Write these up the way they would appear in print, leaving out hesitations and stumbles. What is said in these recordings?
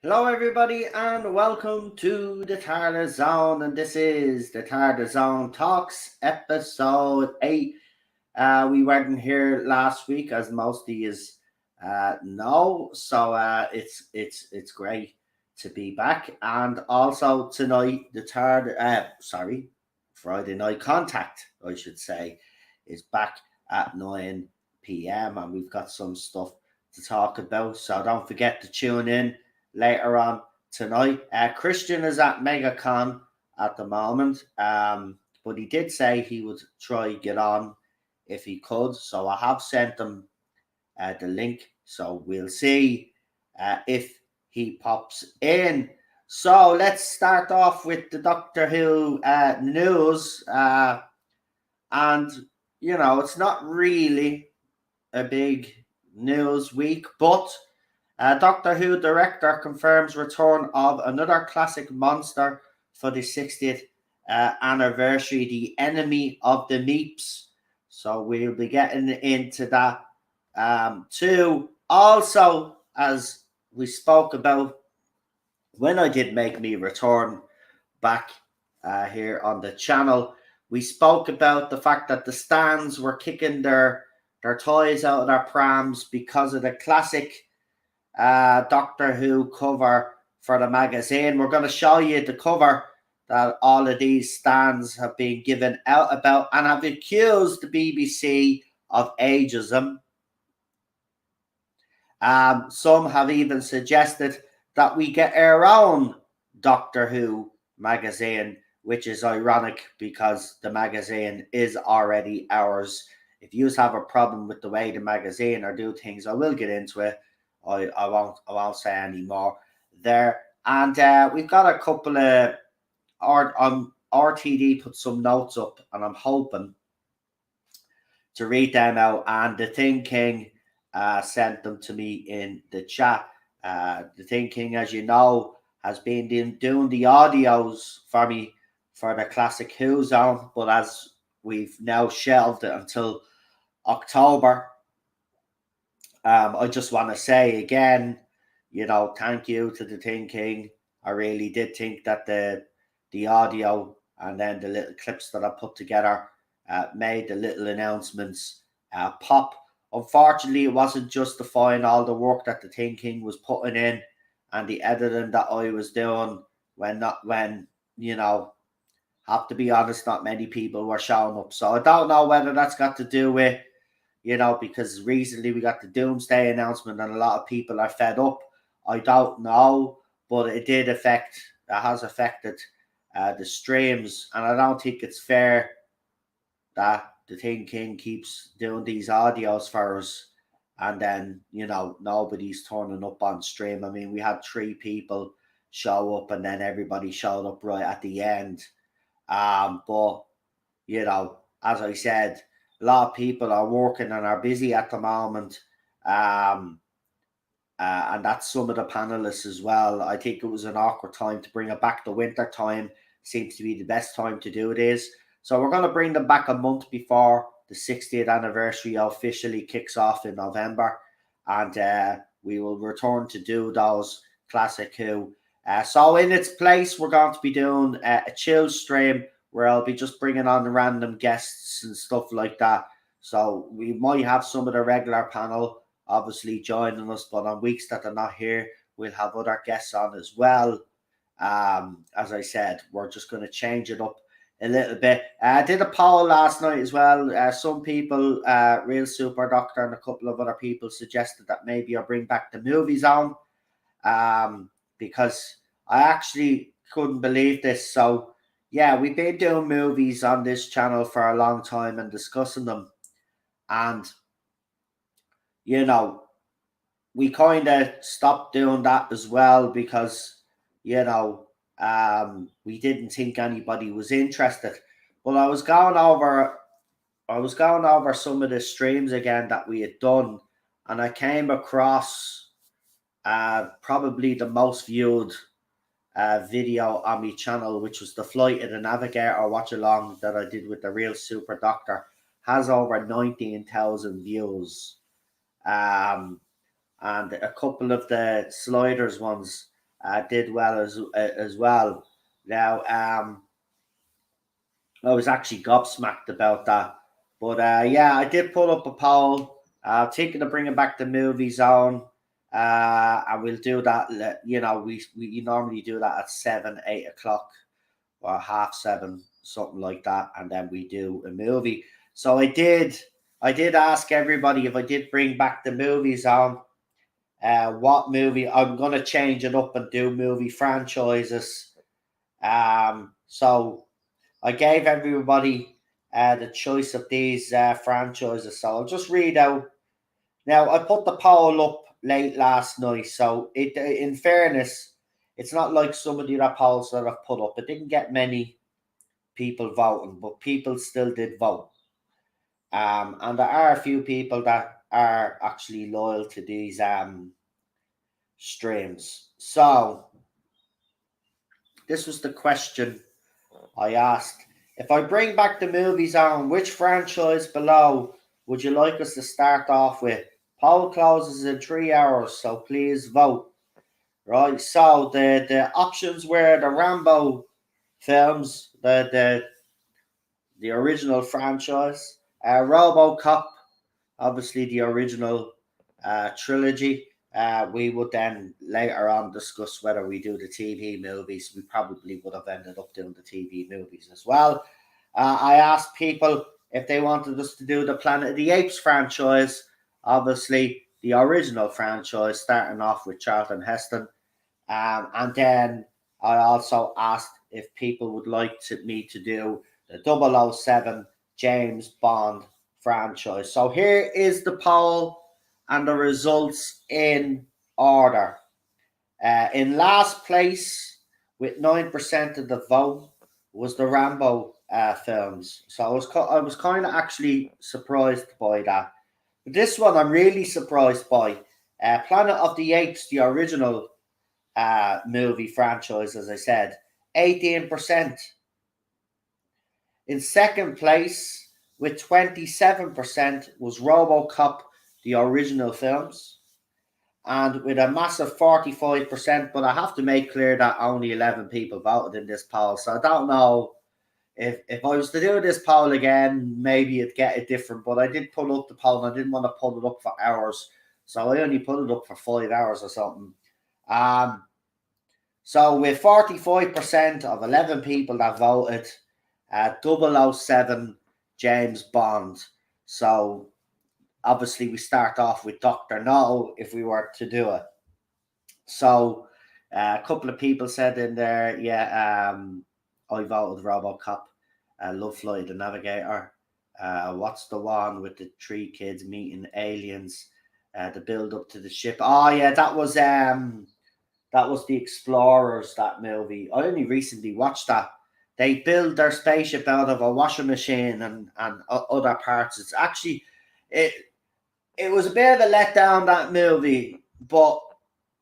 Hello, everybody, and welcome to the Tardis Zone. And this is the Tardis Zone Talks, episode 8. We weren't here last week, as most of you know, so it's great to be back. And also tonight, Friday Night Contact, I should say, is back at 9 p.m. and we've got some stuff to talk about. So don't forget to tune in later on tonight. Christian is at MegaCon at the moment, but he did say he would try get on if he could. So I have sent him the link. So we'll see if he pops in. So let's start off with the Doctor Who news. And, it's not really a big news week, but Doctor Who director confirms return of another classic monster for the 60th anniversary, the Enemy of the Meeps. So we'll be getting into that too. Also, as we spoke about when I did make me return back here on the channel, we spoke about the fact that the stands were kicking their toys out of their prams because of the classic Doctor Who cover for the magazine. We're going to show you the cover that all of these stands have been given out about and have accused the BBC of ageism. Some have even suggested that we get our own Doctor Who magazine, which is ironic because the magazine is already ours. If you have a problem with the way the magazine or do things, I will get into it. I won't say any more there. And we've got a couple of RTD put some notes up, and I'm hoping to read them out. And the Thinking sent them to me in the chat. The Thinking, as you know, has been doing the audios for me for the Classic Who Zone, but as we've now shelved it until October, I just want to say again, thank you to the Thinking. I really did think that the audio and then the little clips that I put together made the little announcements pop. Unfortunately, it wasn't justifying all the work that the Thinking was putting in and the editing that I was doing when have to be honest, not many people were showing up. So I don't know whether that's got to do with because recently we got the Doomsday announcement and a lot of people are fed up. I don't know, but it has affected the streams, and I don't think it's fair that the Thinking keeps doing these audios for us and then, nobody's turning up on stream. I mean, we had 3 people show up and then everybody showed up right at the end. But, as I said, a lot of people are working and are busy at the moment. And that's some of the panelists as well. I think it was an awkward time to bring it back. The winter time seems to be the best time to do this. So we're going to bring them back a month before the 60th anniversary officially kicks off in November. And we will return to do those Classic Who. So in its place, we're going to be doing a chill stream where I'll be just bringing on random guests and stuff like that. So we might have some of the regular panel obviously joining us, but on weeks that they're not here, we'll have other guests on as well. As I said, we're just going to change it up a little bit. I did a poll last night as well. Some people, Real Super Doctor and a couple of other people suggested that maybe I'll bring back the movie zone because I actually couldn't believe this. So yeah, we've been doing movies on this channel for a long time and discussing them. And, we kind of stopped doing that as well because, we didn't think anybody was interested. But I was going over some of the streams again that we had done, and I came across probably the most viewed video on my channel, which was the Flight of the Navigator watch along that I did with the Real Super Doctor. Has over 19,000 views. And a couple of the Sliders ones did well as well. Now, I was actually gobsmacked about that. But yeah, I did put up a poll. Thinking of bringing back the movie zone. And we'll do that. You know, we normally do that at 7, 8 o'clock, or 7:30, something like that, and then we do a movie. So I did ask everybody if I did bring back the movie zone. What movie? I'm gonna change it up and do movie franchises. So I gave everybody the choice of these franchises. So I'll just read out. Now I put the poll up late last night, so in fairness, it's not like some of the other polls that I've put up. It didn't get many people voting, but people still did vote. And there are a few people that are actually loyal to these streams. So this was the question I asked. If I bring back the movie zone, which franchise below would you like us to start off with? Poll closes in 3 hours, so please vote. Right, so the options were the Rambo films, the original franchise, RoboCop, obviously the original trilogy. We would then later on discuss whether we do the TV movies. We probably would have ended up doing the TV movies as well. I asked people if they wanted us to do the Planet of the Apes franchise, obviously the original franchise, starting off with Charlton Heston. And then I also asked if people would like me to do the 007 James Bond franchise. So here is the poll and the results in order. In last place with 9% of the vote was the Rambo films. So I was kind of actually surprised by that. But this one I'm really surprised by. Planet of the Apes, the original movie franchise, as I said, 18%. In second place, with 27%, was RoboCop, the original films, and with a massive 45%. But I have to make clear that only 11 people voted in this poll, so I don't know if I was to do this poll again, maybe it'd get it different. But I did put up the poll, and I didn't want to put it up for hours, so I only put it up for 5 hours or something. So with 45% of 11 people that voted, 007 James Bond. So obviously we start off with Dr. No if we were to do it. So a couple of people said in there, yeah, I voted RoboCop. Love Flight the Navigator. What's the one with the three kids meeting aliens? The build up to the ship. Oh yeah, that was the Explorers, that movie. I only recently watched that. They build their spaceship out of a washing machine and other parts. It's actually it was a bit of a letdown, that movie, but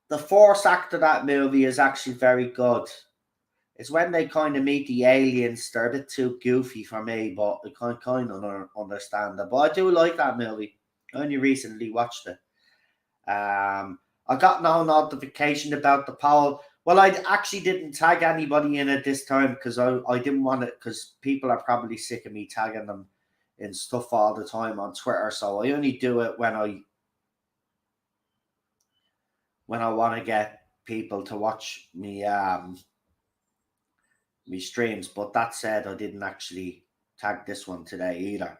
the fourth act of that movie is actually very good. It's when they kind of meet the aliens. They're a bit too goofy for me, but I kind of understand that. But I do like that movie. I only recently watched it. I got no notification about the poll. Well, I actually didn't tag anybody in it this time because I didn't want it, because people are probably sick of me tagging them in stuff all the time on Twitter. So I only do it when I want to get people to watch me me streams. But that said, I didn't actually tag this one today either.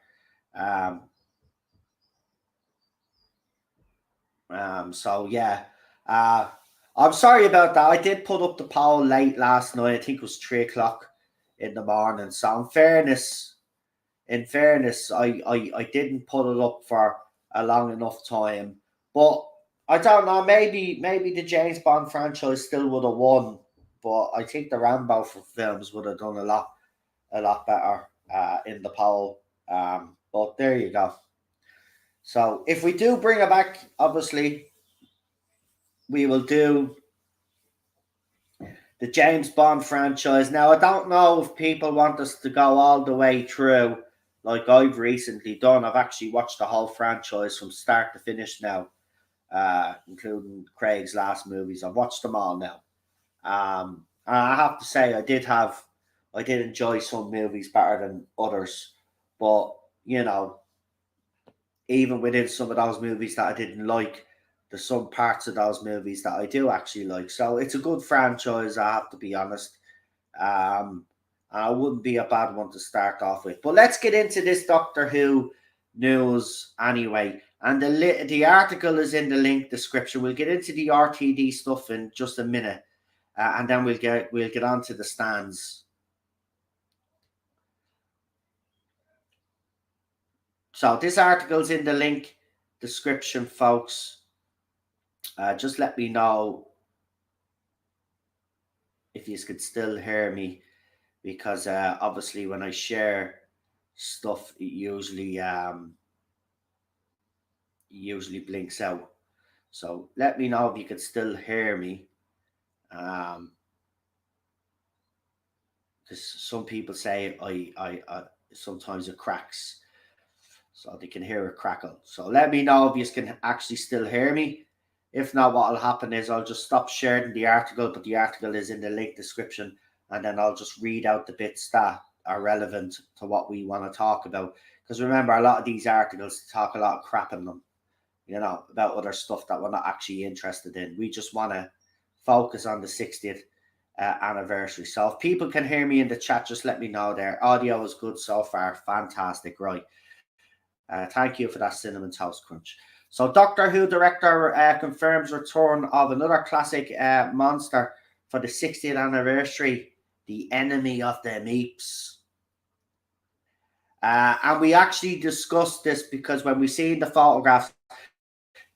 So yeah, I'm sorry about that. I did put up the poll late last night. I think it was 3 o'clock in the morning. So in fairness, I didn't put it up for a long enough time. But I don't know. Maybe the James Bond franchise still would have won, but I think the Rambo films would have done a lot better in the poll. But there you go. So if we do bring it back, obviously we will do the James Bond franchise. Now, I don't know if people want us to go all the way through like I've recently done. I've actually watched the whole franchise from start to finish now, including Craig's last movies. I've watched them all now. And I have to say, I did enjoy some movies better than others, but you know, even within some of those movies that I didn't like, there's some parts of those movies that I do actually like. So it's a good franchise, I have to be honest. Um, and I wouldn't be a bad one to start off with. But let's get into this Doctor Who news anyway. And the article is in the link description. We'll get into the RTD stuff in just a minute, and then we'll get on to the stands. So this article's in the link description, folks. Just let me know if you could still hear me, because obviously when I share stuff, it usually blinks out. So let me know if you could still hear me. Because some people say I sometimes it cracks, so they can hear a crackle. So let me know if you can actually still hear me. If not, what will happen is I'll just stop sharing the article, but the article is in the link description, and then I'll just read out the bits that are relevant to what we want to talk about. Because remember, a lot of these articles talk a lot of crap in them, about other stuff that we're not actually interested in. We just want to focus on the 60th anniversary. So if people can hear me in the chat, just let me know there. Audio is good so far. Fantastic. Right. Thank you for that Cinnamon Toast Crunch. So Doctor Who director confirms return of another classic monster for the 60th anniversary, the enemy of the Meeps. And we actually discussed this because when we see the photographs,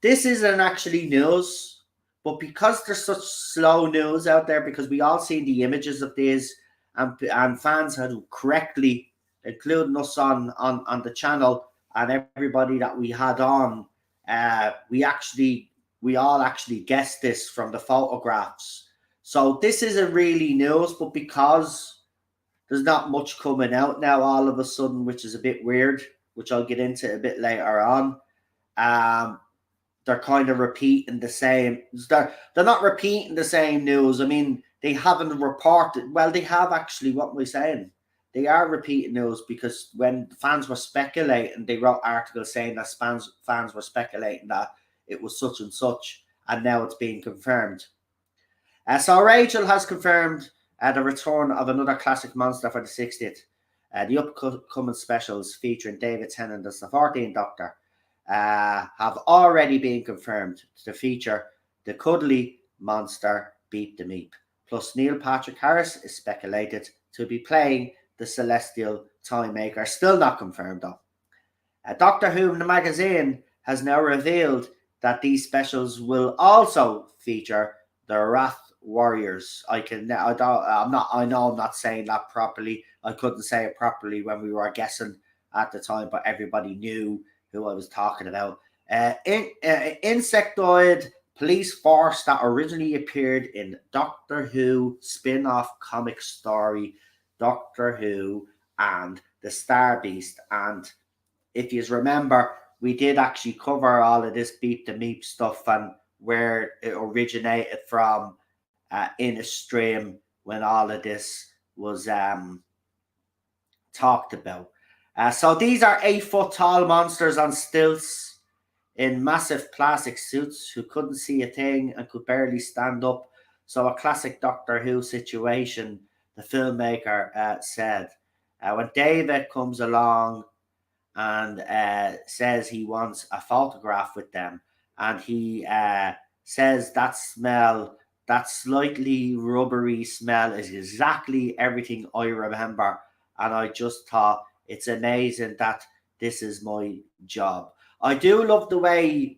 this isn't actually news, but because there's such slow news out there, because we all seen the images of these, and fans had correctly, including us on the channel and everybody that we had on, we all actually guessed this from the photographs. So this isn't really news, but because there's not much coming out now all of a sudden, which is a bit weird, which I'll get into a bit later on. They're kind of repeating the same. They're not repeating the same news. I mean, they haven't reported. Well, they have actually. What am I saying? They are repeating news, because when fans were speculating, they wrote articles saying that fans were speculating that it was such and such, and now it's being confirmed. So Rachel has confirmed the return of another classic monster for the 60th. The upcoming specials featuring David Tennant as the 14th Doctor have already been confirmed to feature the cuddly monster Beep the Meep. Plus, Neil Patrick Harris is speculated to be playing the Celestial Time Maker. Still not confirmed though. Doctor Who the magazine has now revealed that these specials will also feature the Wrath Warriors. I know I'm not saying that properly. I couldn't say it properly when we were guessing at the time, but everybody knew who I was talking about. Insectoid police force that originally appeared in Doctor Who spin-off comic story Doctor Who and the Star Beast. And if you remember, we did actually cover all of this Beep the Meep stuff and where it originated from in a stream when all of this was talked about. So these are 8-foot tall monsters on stilts in massive plastic suits who couldn't see a thing and could barely stand up. So a classic Doctor Who situation, the filmmaker said. When David comes along and says he wants a photograph with them, and he says that slightly rubbery smell is exactly everything I remember. And I just thought, it's amazing that this is my job. I do love the way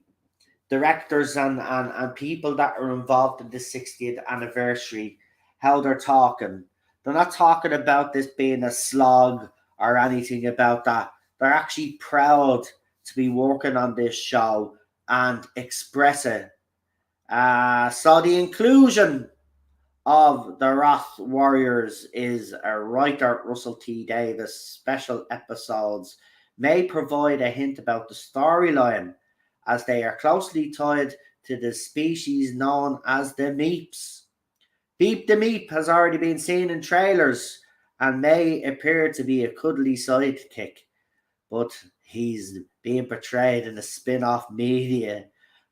directors and people that are involved in the 60th anniversary, how they're talking. They're not talking about this being a slog or anything about that. They're actually proud to be working on this show and express it. So the inclusion of the Wrath Warriors is a writer Russell T Davis. Special episodes may provide a hint about the storyline, as they are closely tied to the species known as the Meeps. Beep the Meep has already been seen in trailers and may appear to be a cuddly sidekick, but he's being portrayed in the spin-off media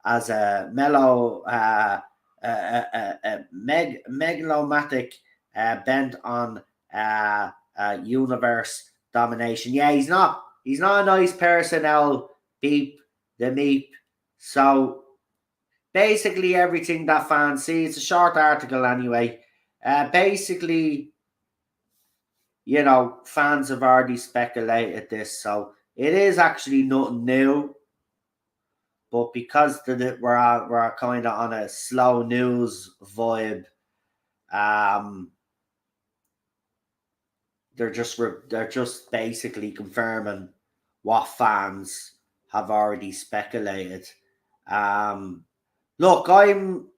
as a mellow, megalomatic bent on universe domination. Yeah, he's not. He's not a nice person. Now, Beep the Meep. So basically, everything that fans see. It's a short article anyway. Basically, fans have already speculated this, so it is actually nothing new. But because we're kind of on a slow news vibe, they're just basically confirming what fans have already speculated. Look, I'm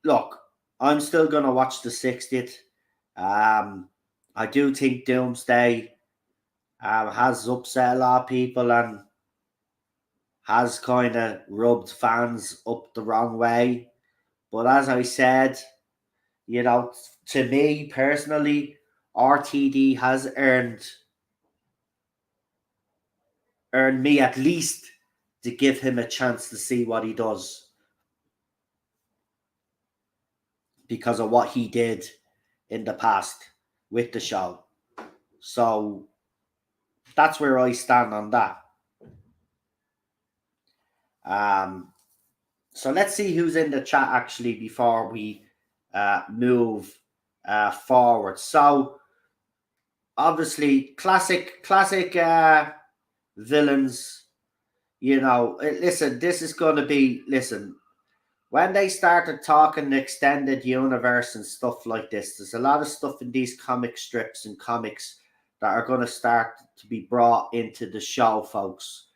still gonna watch the 60th. I do think Doomsday has upset a lot of people and has kind of rubbed fans up the wrong way. But as I said, to me personally, RTD has earned me at least to give him a chance to see what he does because of what he did in the past with the show. So that's where I stand on that. So let's see who's in the chat actually before we move forward. So obviously, classic villains. Listen, this is going to be when they started talking extended universe and stuff like this. There's a lot of stuff in these comic strips and comics that are going to start to be brought into the show, folks.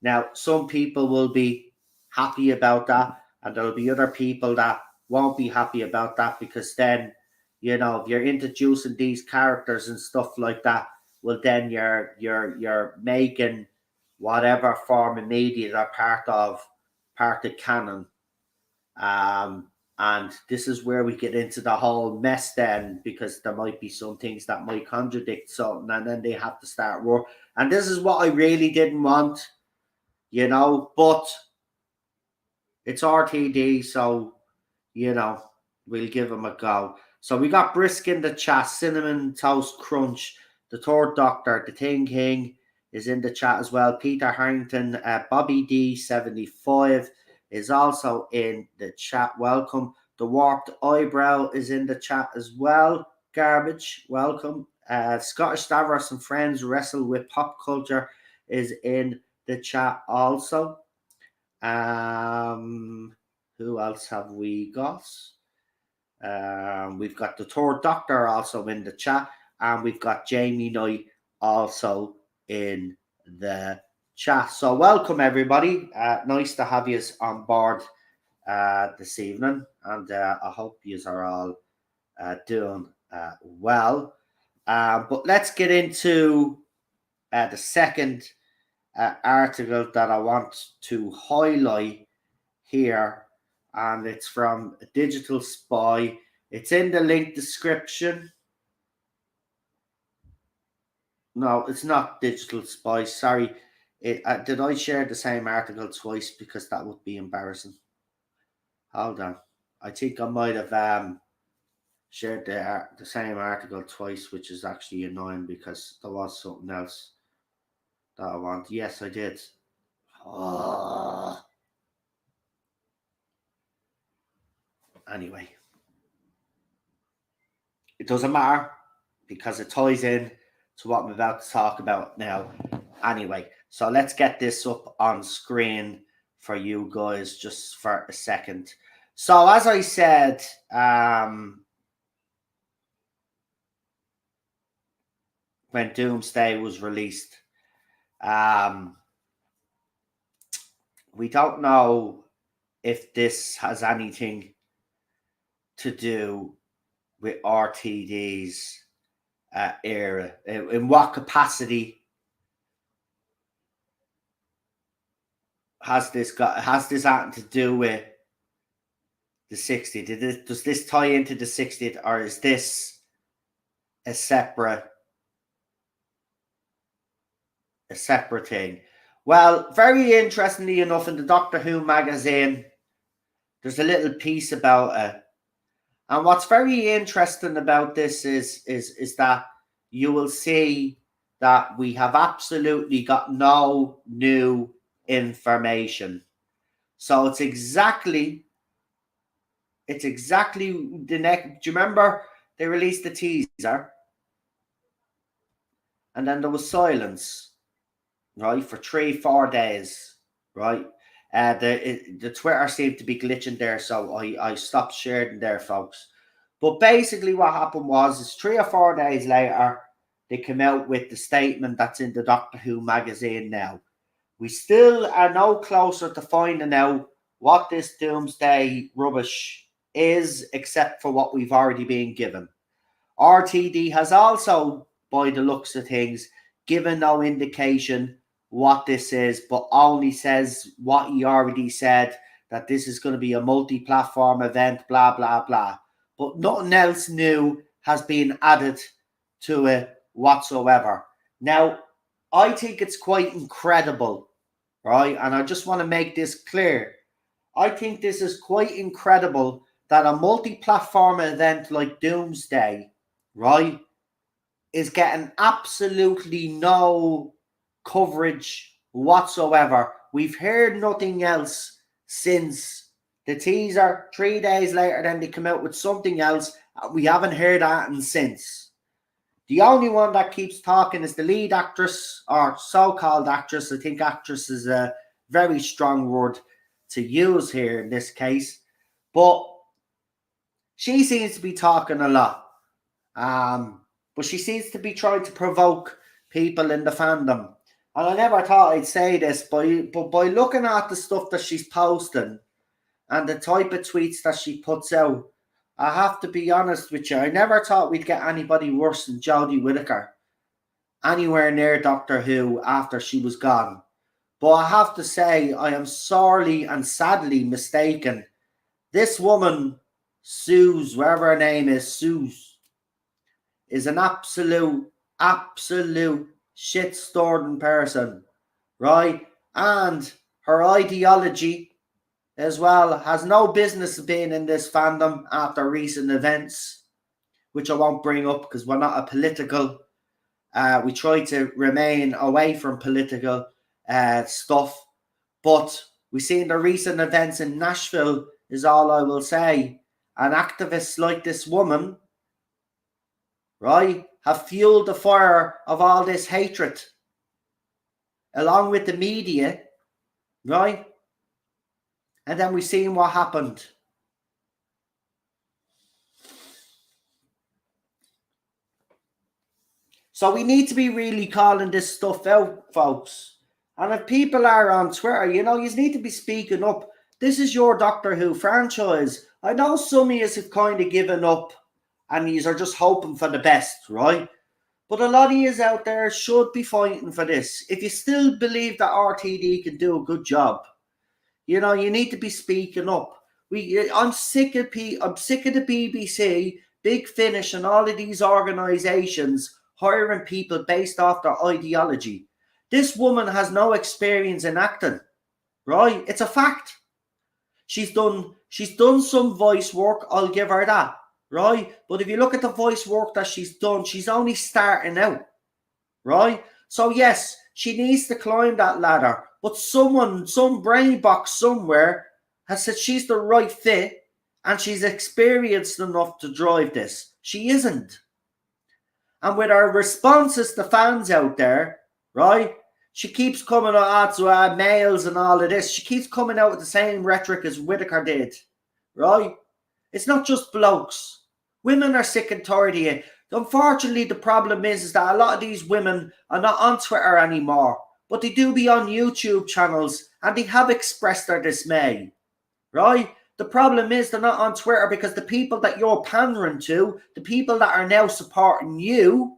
Now, some people will be happy about that, and there'll be other people that won't be happy about that because then, if you're introducing these characters and stuff like that, well, then you're making whatever form of media they're part of canon. And this is where we get into the whole mess then, because there might be some things that might contradict something, and then they have to start work. And this is what I really didn't want, but it's RTD, so we'll give them a go. So we got Brisk in the chat, Cinnamon Toast Crunch, the Third Doctor, the Thing King is in the chat as well. Peter Harrington, Bobby D75 is also in the chat. Welcome. The Warped Eyebrow is in the chat as well. Garbage, welcome. Scottish Stavros and Friends Wrestle with Pop Culture is in the chat also. Who else have we got? We've got the Third Doctor also in the chat, and we've got Jamie Knight also in the chat. So welcome everybody. Nice to have you on board this evening, and I hope you are all doing well. But let's get into the second article that I want to highlight here, and it's from Digital Spy. It's in the link description. No, it's not Digital Spy. Sorry. Did I share the same article twice? Because that would be embarrassing. Hold on. I think I might have shared the same article twice, which is actually annoying because there was something else that I want. Yes, I did. Oh. Anyway, it doesn't matter because it ties in to what I'm about to talk about now. Anyway, so let's get this up on screen for you guys just for a second. So as I said, when Doomsday was released, we don't know if this has anything to do with RTD's era. In what capacity has this anything to do with the 60th? Does this tie into the 60th, or is this a separate thing? Well, very interestingly enough, in the Doctor Who magazine, there's a little piece about it. And what's very interesting about this is that you will see that we have absolutely got no new information. So it's exactly the next. Do you remember they released the teaser, and then there was silence, right, for 3-4 days, right? The Twitter seemed to be glitching there, so I stopped sharing there, folks. But basically, what happened was, is 3 or 4 days later, they came out with the statement that's in the Doctor Who magazine now. We still are no closer to finding out what this doomsday rubbish is, except for what we've already been given. RTD has also, by the looks of things, given no indication what this is, but only says what he already said, that this is going to be a multi-platform event, blah, blah, blah. But nothing else new has been added to it whatsoever. Now, I think it's quite incredible, right? And I just want to make this clear. I think this is quite incredible that a multi-platform event like Doomsday, right, is getting absolutely no coverage whatsoever. We've heard nothing else since the teaser. 3 days later, then they come out with something else. We haven't heard that since. The only one that keeps talking is the lead actress, or so-called actress. I think actress is a very strong word to use here in this case. But she seems to be talking a lot. But she seems to be trying to provoke people in the fandom. And I never thought I'd say this, but by looking at the stuff that she's posting and the type of tweets that she puts out, I have to be honest with you, I never thought we'd get anybody worse than Jodie Whittaker anywhere near Doctor Who after she was gone. But I have to say, I am sorely and sadly mistaken. This woman, Suze, whatever her name is, Suze, is an absolute shit-storing person, right? And her ideology as well has no business being in this fandom after recent events, which I won't bring up because we're not a political. We try to remain away from political stuff, but we see in the recent events in Nashville is all I will say. And activists like this woman, right, have fueled the fire of all this hatred, along with the media, right? And then we've seen what happened. So we need to be really calling this stuff out, folks. And if people are on Twitter, you need to be speaking up. This is your Doctor Who franchise. I know some of you have kind of given up and you are just hoping for the best, right? But a lot of you out there should be fighting for this. If you still believe that RTD can do a good job, you need to be speaking up. I'm sick of the BBC, Big Finish, and all of these organisations hiring people based off their ideology. This woman has no experience in acting, right? It's a fact. She's done some voice work, I'll give her that, right? But if you look at the voice work that she's done, she's only starting out, right? So yes, she needs to climb that ladder. But some brain box somewhere has said she's the right fit and she's experienced enough to drive this. She isn't. And with her responses to fans out there, right, she keeps coming out to males and all of this. She keeps coming out with the same rhetoric as Whittaker did, right? It's not just blokes. Women are sick and tired of it. Unfortunately, the problem is that a lot of these women are not on Twitter anymore, but they do be on YouTube channels and they have expressed their dismay, right? The problem is they're not on Twitter because the people that you're pandering to, the people that are now supporting you,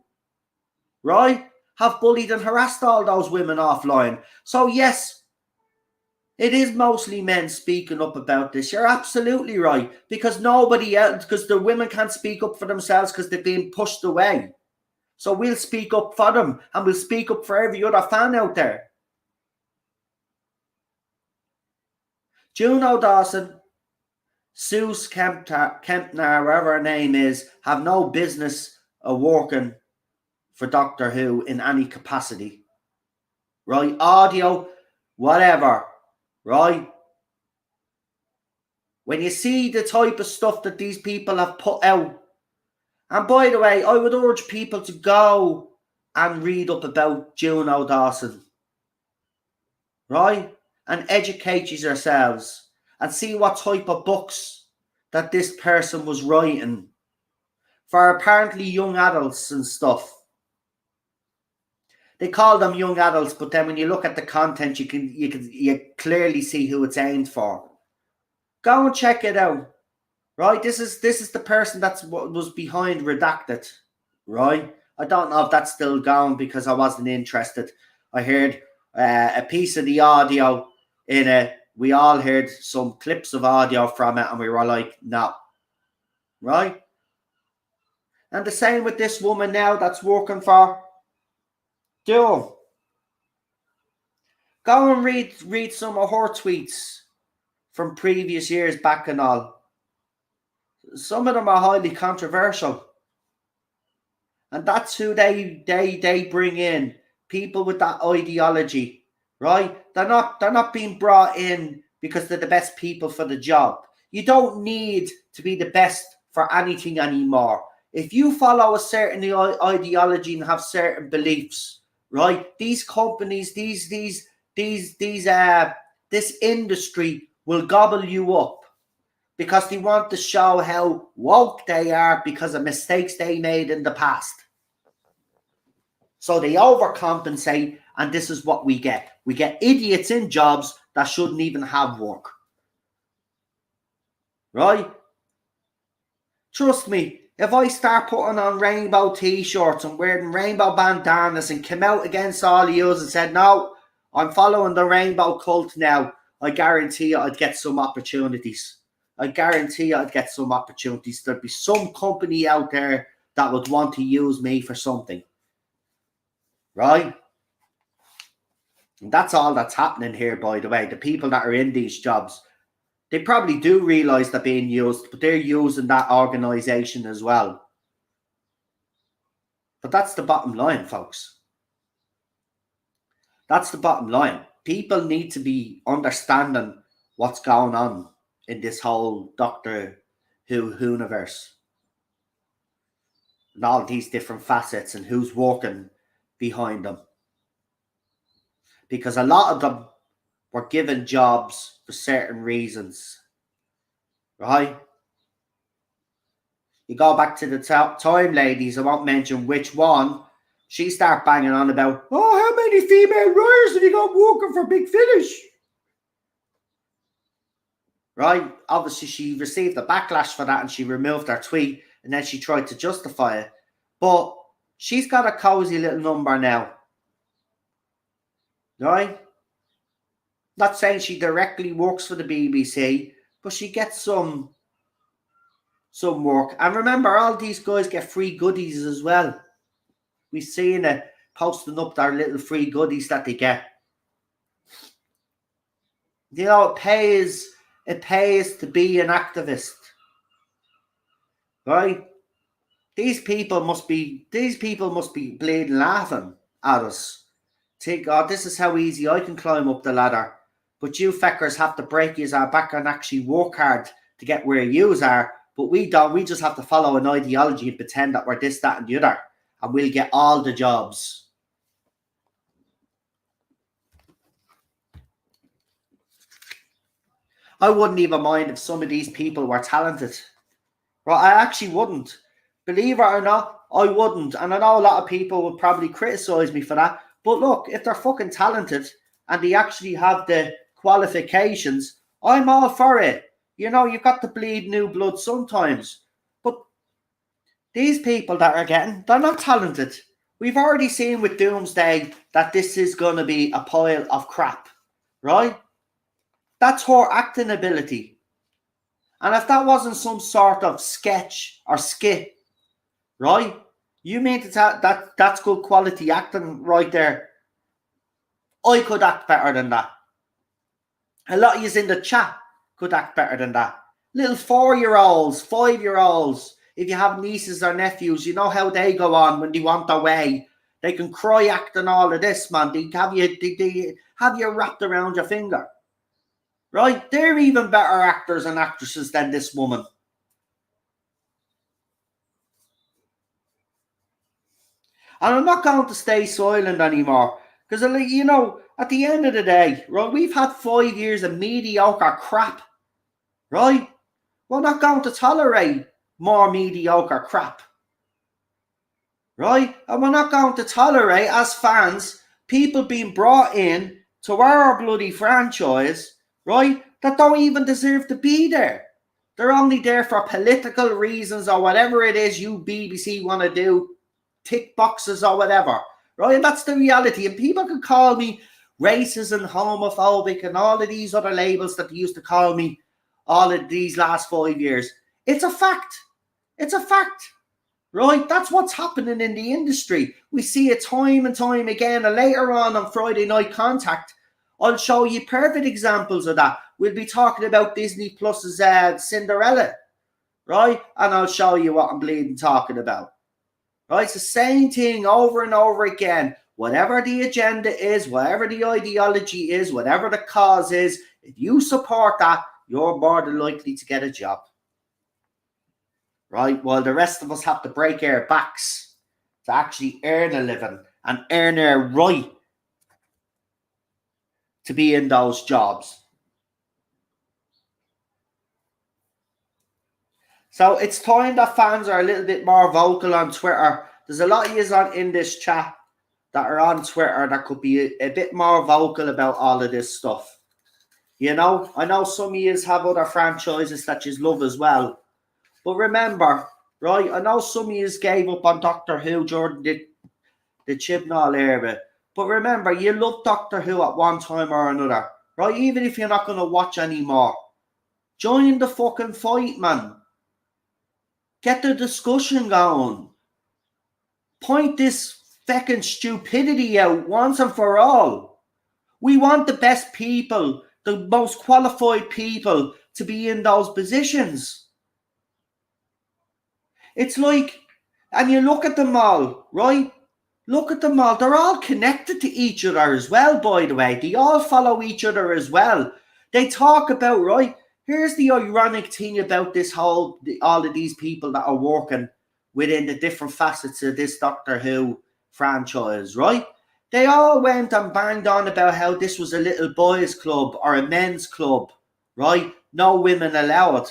right, have bullied and harassed all those women offline. So yes, It is mostly men speaking up about this. You're absolutely right. Because nobody else, because the women can't speak up for themselves because they've been pushed away. So we'll speak up for them, and we'll speak up for every other fan out there. Juno Dawson, Seuss Kempner, whatever her name is, have no business working for Doctor Who in any capacity. Right? Audio, whatever. Right? When you see the type of stuff that these people have put out, and by the way, I would urge people to go and read up about Juno Dawson. Right? And educate yourselves and see what type of books that this person was writing for apparently young adults and stuff. They call them young adults, but then when you look at the content, you clearly see who it's aimed for. Go and check it out. Right? This is the person that's what was behind Redacted. Right? I don't know if that's still going because I wasn't interested. I heard a piece of the audio in it. We all heard some clips of audio from it and we were like, no. Right? And the same with this woman now that's working for Joe. Go and read some of her tweets from previous years back and all. Some of them are highly controversial. And that's who they bring in. People with that ideology, right? They're not being brought in because they're the best people for the job. You don't need to be the best for anything anymore. If you follow a certain ideology and have certain beliefs, right? These companies, this industry will gobble you up because they want to show how woke they are because of mistakes they made in the past. So they overcompensate, and this is what we get. We get idiots in jobs that shouldn't even have work. Right? Trust me, if I start putting on rainbow t-shirts and wearing rainbow bandanas and came out against all of you and said, no, I'm following the rainbow cult now, I guarantee you I'd get some opportunities. I guarantee you I'd get some opportunities. There'd be some company out there that would want to use me for something. Right? And that's all that's happening here, by the way. The people that are in these jobs, they probably do realise they're being used, but they're using that organisation as well. But that's the bottom line, folks. That's the bottom line. People need to be understanding what's going on in this whole Doctor Who universe. And all these different facets and who's working behind them. Because a lot of them were given jobs for certain reasons. Right? You go back to the time ladies, I won't mention which one. She started banging on about, oh, how many female writers have you got working for Big Finish? Right? Obviously, she received a backlash for that and she removed her tweet and then she tried to justify it. But she's got a cozy little number now. Right? Not saying she directly works for the BBC, but she gets some work. And remember, all these guys get free goodies as well. We've seen it posting up their little free goodies that they get. You know, it pays to be an activist. Right? These people must be bleeding laughing at us. Think, oh, this is how easy I can climb up the ladder. But you feckers have to break your back and actually work hard to get where yous are. But we don't. We just have to follow an ideology and pretend that we're this, that, and the other. And we'll get all the jobs. I wouldn't even mind if some of these people were talented. Right, I actually wouldn't. Believe it or not, I wouldn't. And I know a lot of people would probably criticise me for that. But look, if they're fucking talented and they actually have the qualifications, I'm all for it. You know, you've got to bleed new blood sometimes. But these people that are getting, they're not talented. We've already seen with Doomsday that this is going to be a pile of crap, right? That's her acting ability. And if that wasn't some sort of sketch or skit, right? You mean to tell that's good quality acting right there? I could act better than that. A lot of yous in the chat could act better than that. Little 4-year-olds, 5-year-olds. If you have nieces or nephews, you know how they go on when they want their way. They can cry act and all of this, man. They have you wrapped around your finger. Right? They're even better actors and actresses than this woman. And I'm not going to stay silent anymore. Because, you know, at the end of the day, right, we've had 5 years of mediocre crap. Right? We're not going to tolerate more mediocre crap. Right? And we're not going to tolerate, as fans, people being brought in to our bloody franchise, right, that don't even deserve to be there. They're only there for political reasons or whatever it is you BBC want to do, tick boxes or whatever, right? And that's the reality. And people can call me racist and homophobic and all of these other labels that they used to call me all of these last 5 years. It's a fact. It's a fact. Right? That's what's happening in the industry. We see it time and time again. And later on Friday Night Contact, I'll show you perfect examples of that. We'll be talking about Disney Plus's Cinderella. Right? And I'll show you what I'm bleeding talking about. Right? It's the same thing over and over again. Whatever the agenda is, whatever the ideology is, whatever the cause is, if you support that, you're more than likely to get a job. Right? While the rest of us have to break our backs to actually earn a living and earn our right to be in those jobs. So it's time that fans are a little bit more vocal on Twitter. There's a lot of yous in this chat that are on Twitter that could be a bit more vocal about all of this stuff. You know, I know some of yous have other franchises that you love as well. But remember, right, I know some of you gave up on Doctor Who during the Chibnall era. But remember, you loved Doctor Who at one time or another. Right, even if you're not going to watch anymore. Join the fucking fight, man. Get the discussion going. Point this fucking stupidity out once and for all. We want the best people, the most qualified people to be in those positions. It's like, and you look at them all, right? Look at them all. They're all connected to each other as well, by the way. They all follow each other as well. They talk about, right? Here's the ironic thing about this all of these people that are working within the different facets of this Doctor Who franchise, right? They all went and banged on about how this was a little boys' club or a men's club, right? No women allowed.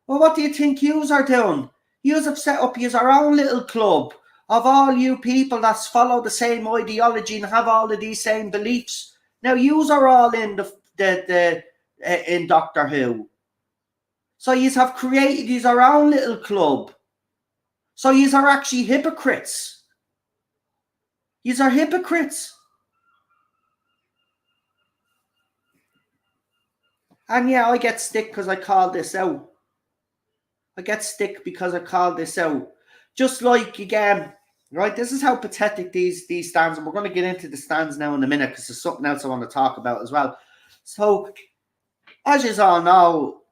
Well, what do you think yous are doing? Yous have set up your own little club of all you people that follow the same ideology and have all of these same beliefs. Now, yous are all in in Doctor Who. So yous have created your own little club. So yous are actually hypocrites. Yous are hypocrites. And yeah, I get stick because I called this out. I get stick because I called this out. Just like, again, right, this is how pathetic these stands, and we're going to get into the stands now in a minute because there's something else I want to talk about as well. So, as you all know,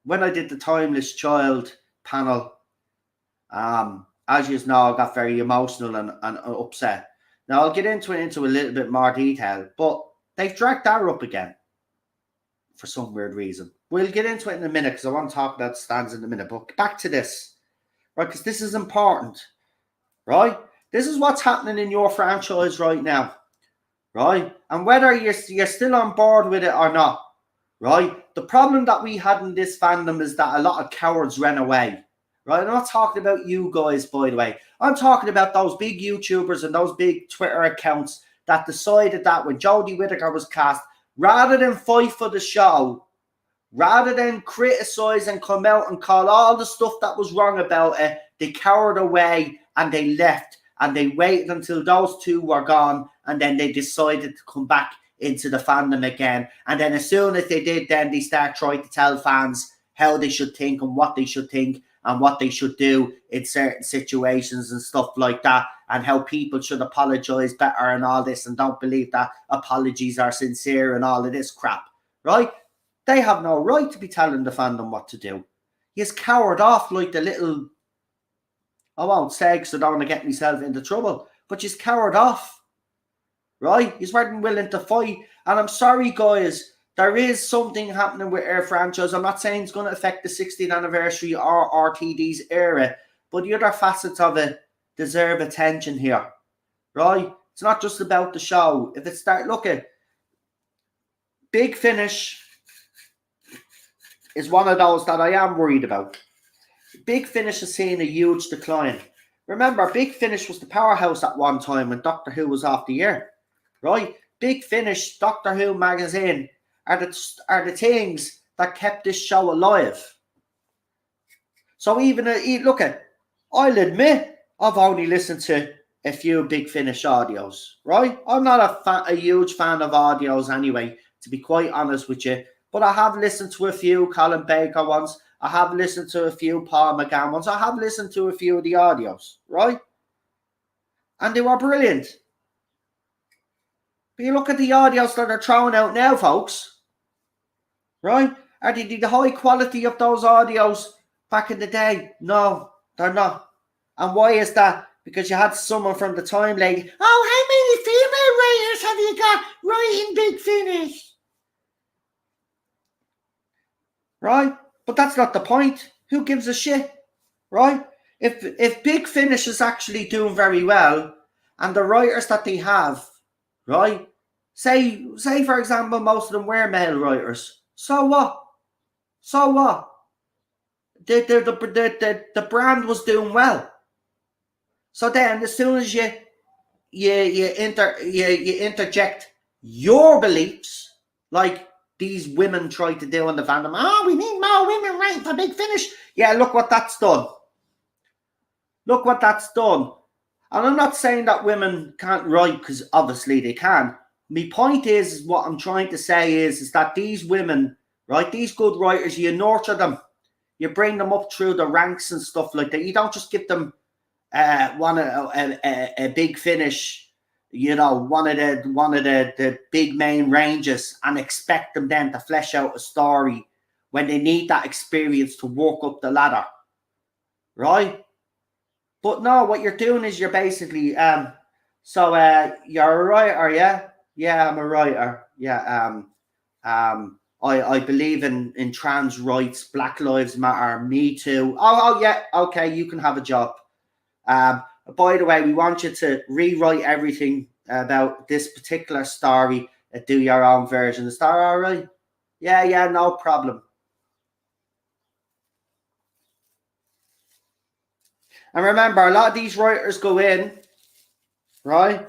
when I did the Timeless Child panel, as you know, I got very emotional and upset. Now, I'll get into a little bit more detail, but they've dragged that up again for some weird reason. We'll get into it in a minute because I want to talk about stands in a minute. But back to this, right? Because this is important, right? This is what's happening in your franchise right now, right? And whether you're still on board with it or not, right? The problem that we had in this fandom is that a lot of cowards ran away, right? I'm not talking about you guys, by the way. I'm talking about those big YouTubers and those big Twitter accounts that decided that when Jodie Whittaker was cast, rather than fight for the show, rather than criticize and come out and call all the stuff that was wrong about it, they cowered away and they left and they waited until those two were gone and then they decided to come back into the fandom again. And then as soon as they did, then they start trying to tell fans how they should think and what they should think and what they should do in certain situations and stuff like that, and how people should apologize better and all this, and don't believe that apologies are sincere and all of this crap, right? They have no right to be telling the fandom what to do. He's cowered off like the little, I won't say because I don't want to get myself into trouble, but he's cowered off, right? He's weren't willing to fight. And I'm sorry, guys, there is something happening with Air Franchise. I'm not saying it's going to affect the 60th anniversary or RTD's era, but the other facets of it deserve attention here, right? It's not just about the show. If it start looking, Big Finish is one of those that I am worried about. Big Finish is seeing a huge decline. Remember, Big Finish was the powerhouse at one time when Doctor Who was off the air, right? Big Finish, Doctor Who magazine are the things that kept this show alive. So even look at, I'll admit I've only listened to a few Big Finish audios, right? I'm not a huge fan of audios anyway, to be quite honest with you. But I have listened to a few Colin Baker ones. I have listened to a few Paul McGann ones. I have listened to a few of the audios, right? And they were brilliant. But you look at the audios that are thrown out now, folks, right? Are they the high quality of those audios back in the day? No, they're not. And why is that? Because you had someone from the time lady, oh, how many female writers have you got writing Big Finish? Right? But that's not the point. Who gives a shit? Right? If Big Finish is actually doing very well, and the writers that they have, right? Say for example, most of them were male writers. So what? So what? The brand was doing well. So then, as soon as you interject your beliefs, like these women try to do on the fandom, oh, we need more women writing for Big Finish. Yeah, look what that's done. Look what that's done. And I'm not saying that women can't write, because obviously they can. My point is, what I'm trying to say is that these women, right, these good writers, you nurture them. You bring them up through the ranks and stuff like that. You don't just give them a Big Finish, you know, one of the big main ranges, and expect them then to flesh out a story when they need that experience to walk up the ladder, right? But no, what you're doing is you're basically so you're a writer, yeah? Yeah, I'm a writer. Yeah, I believe in trans rights, Black Lives Matter, Me Too. Oh yeah, okay, you can have a job. By the way, we want you to rewrite everything about this particular story and do your own version. Is that all right? Yeah, no problem. And remember, a lot of these writers go in, right?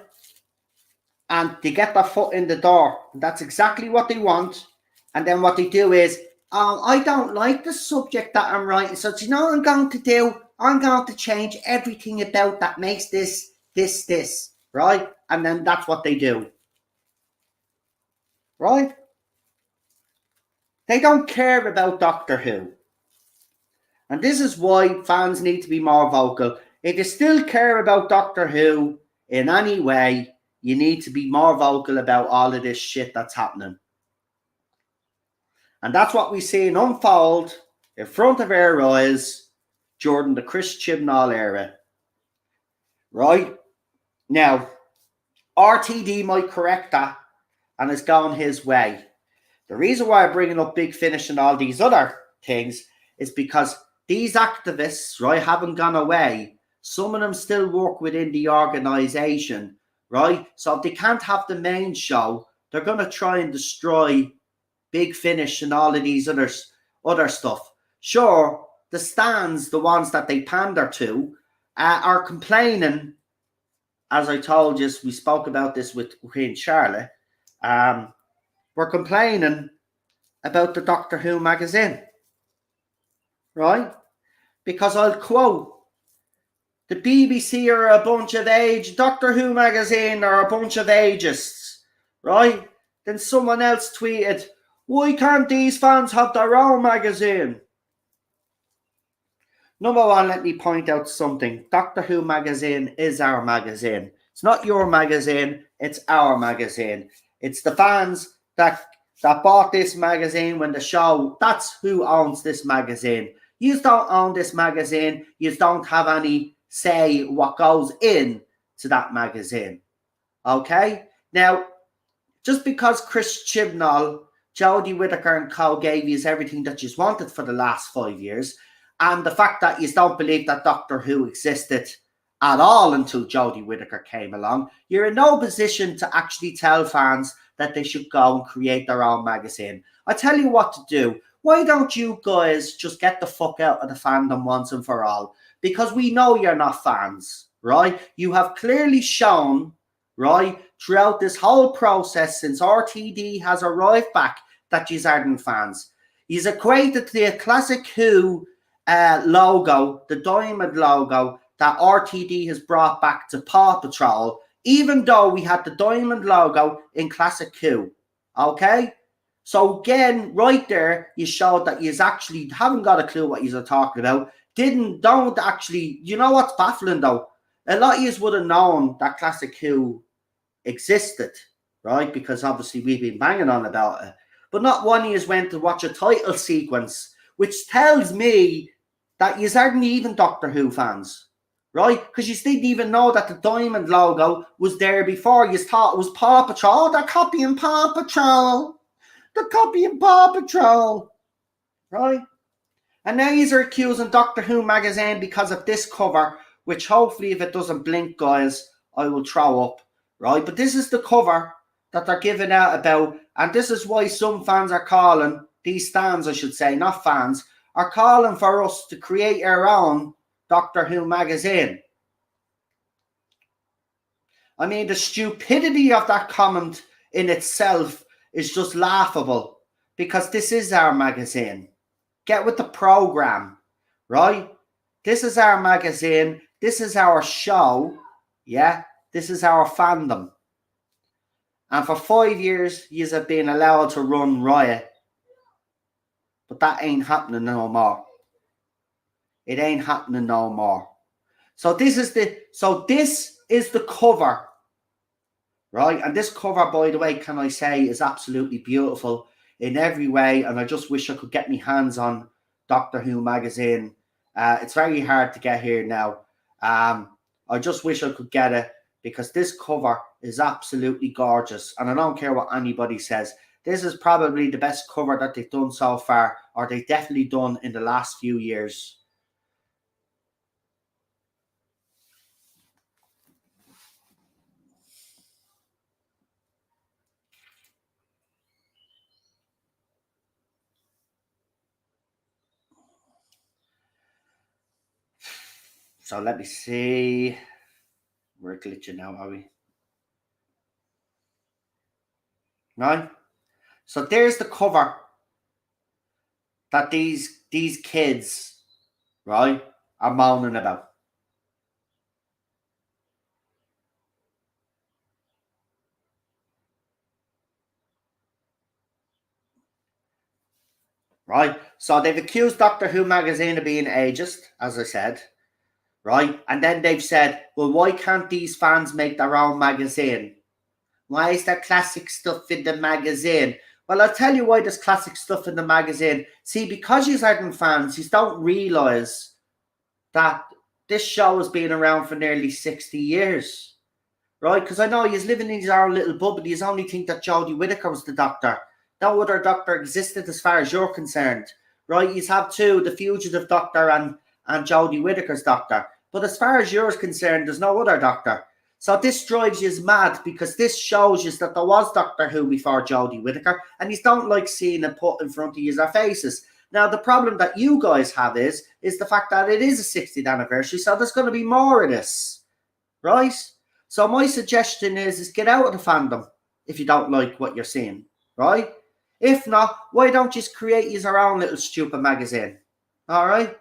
And they get their foot in the door. And that's exactly what they want. And then what they do is, oh, I don't like the subject that I'm writing. So do you know what I'm going to do? I'm going to change everything about that makes this, right? And then that's what they do. Right? They don't care about Doctor Who. And this is why fans need to be more vocal. If you still care about Doctor Who in any way, you need to be more vocal about all of this shit that's happening. And that's what we've seen unfold in front of our eyes during the Chris Chibnall era. Right? Now, RTD might correct that, and it's gone his way. The reason why I'm bringing up Big Finish and all these other things is because these activists, right, haven't gone away. Some of them still work within the organisation, right? So if they can't have the main show, they're going to try and destroy Big Finish and all of these other stuff. Sure, the stands, the ones that they pander to, are complaining. As I told you, we spoke about this with Queen Charlotte. We're complaining about the Doctor Who magazine, right? Because I'll quote, the BBC are a bunch of Doctor Who magazine are a bunch of ageists, right? Then someone else tweeted, why can't these fans have their own magazine? Number one, let me point out something. Doctor Who magazine is our magazine. It's not your magazine, it's our magazine. It's the fans that bought this magazine when the show, that's who owns this magazine. You don't own this magazine, you don't have any say what goes in to that magazine. Okay? Now, just because Chris Chibnall, Jodie Whittaker and co gave you everything that you wanted for the last 5 years, and the fact that you don't believe that Doctor Who existed at all until Jodie Whittaker came along, you're in no position to actually tell fans that they should go and create their own magazine. I tell you what to do. Why don't you guys just get the fuck out of the fandom once and for all? Because we know you're not fans, right? You have clearly shown, right, throughout this whole process since RTD has arrived back that you aren't fans. He's equated the classic Who logo, the diamond logo that RTD has brought back to Paw Patrol, even though we had the diamond logo in classic Who. Okay? So again, right there, you showed that you actually haven't got a clue what you're talking about. Don't actually, you know what's baffling though? A lot of you would have known that classic Who existed, right? Because obviously we've been banging on about it. But not one of you went to watch a title sequence, which tells me that you aren't even Doctor Who fans, right? Because you didn't even know that the diamond logo was there before. You thought it was Paw Patrol. They're copying Paw Patrol. They're copying Paw Patrol, right? And now you're accusing Doctor Who magazine because of this cover, which hopefully if it doesn't blink, guys, I will throw up, right? But this is the cover that they're giving out about, and this is why some fans are calling, these stands I should say, not fans, are calling for us to create our own Doctor Who magazine. I mean, the stupidity of that comment in itself is just laughable, because this is our magazine. Get with the program, right? This is our magazine. This is our show. Yeah, this is our fandom. And for 5 years, you have been allowed to run riot. But that ain't happening no more. It ain't happening no more. So this is the cover, right? And this cover, by the way, can I say, is absolutely beautiful in every way. And I just wish I could get my hands on Doctor Who magazine. It's very hard to get here now. I just wish I could get it, because this cover is absolutely gorgeous. And I don't care what anybody says. This is probably the best cover that they've done so far, or they've definitely done in the last few years. So let me see. We're glitching now, are we? Right? So there's the cover that these kids, right, are moaning about. Right? So they've accused Doctor Who magazine of being ageist, as I said. Right? And then they've said, well, why can't these fans make their own magazine? Why is there classic stuff in the magazine? Well, I'll tell you why there's classic stuff in the magazine. See, because you aren't fans, you don't realise that this show has been around for nearly 60 years. Right? Because I know he's living in his own little bubble. He's only think that Jodie Whittaker was the Doctor. No other Doctor existed as far as you're concerned. Right? You have two, the fugitive Doctor and Jodie Whittaker's Doctor. But as far as you're concerned, there's no other Doctor. So this drives you mad, because this shows you that there was Doctor Who before Jodie Whittaker, and you don't like seeing it put in front of you their faces. Now, the problem that you guys have is the fact that it is a 60th anniversary, so there's going to be more of this, right? So my suggestion is get out of the fandom if you don't like what you're seeing, right? If not, why don't you just create your own little stupid magazine, all right?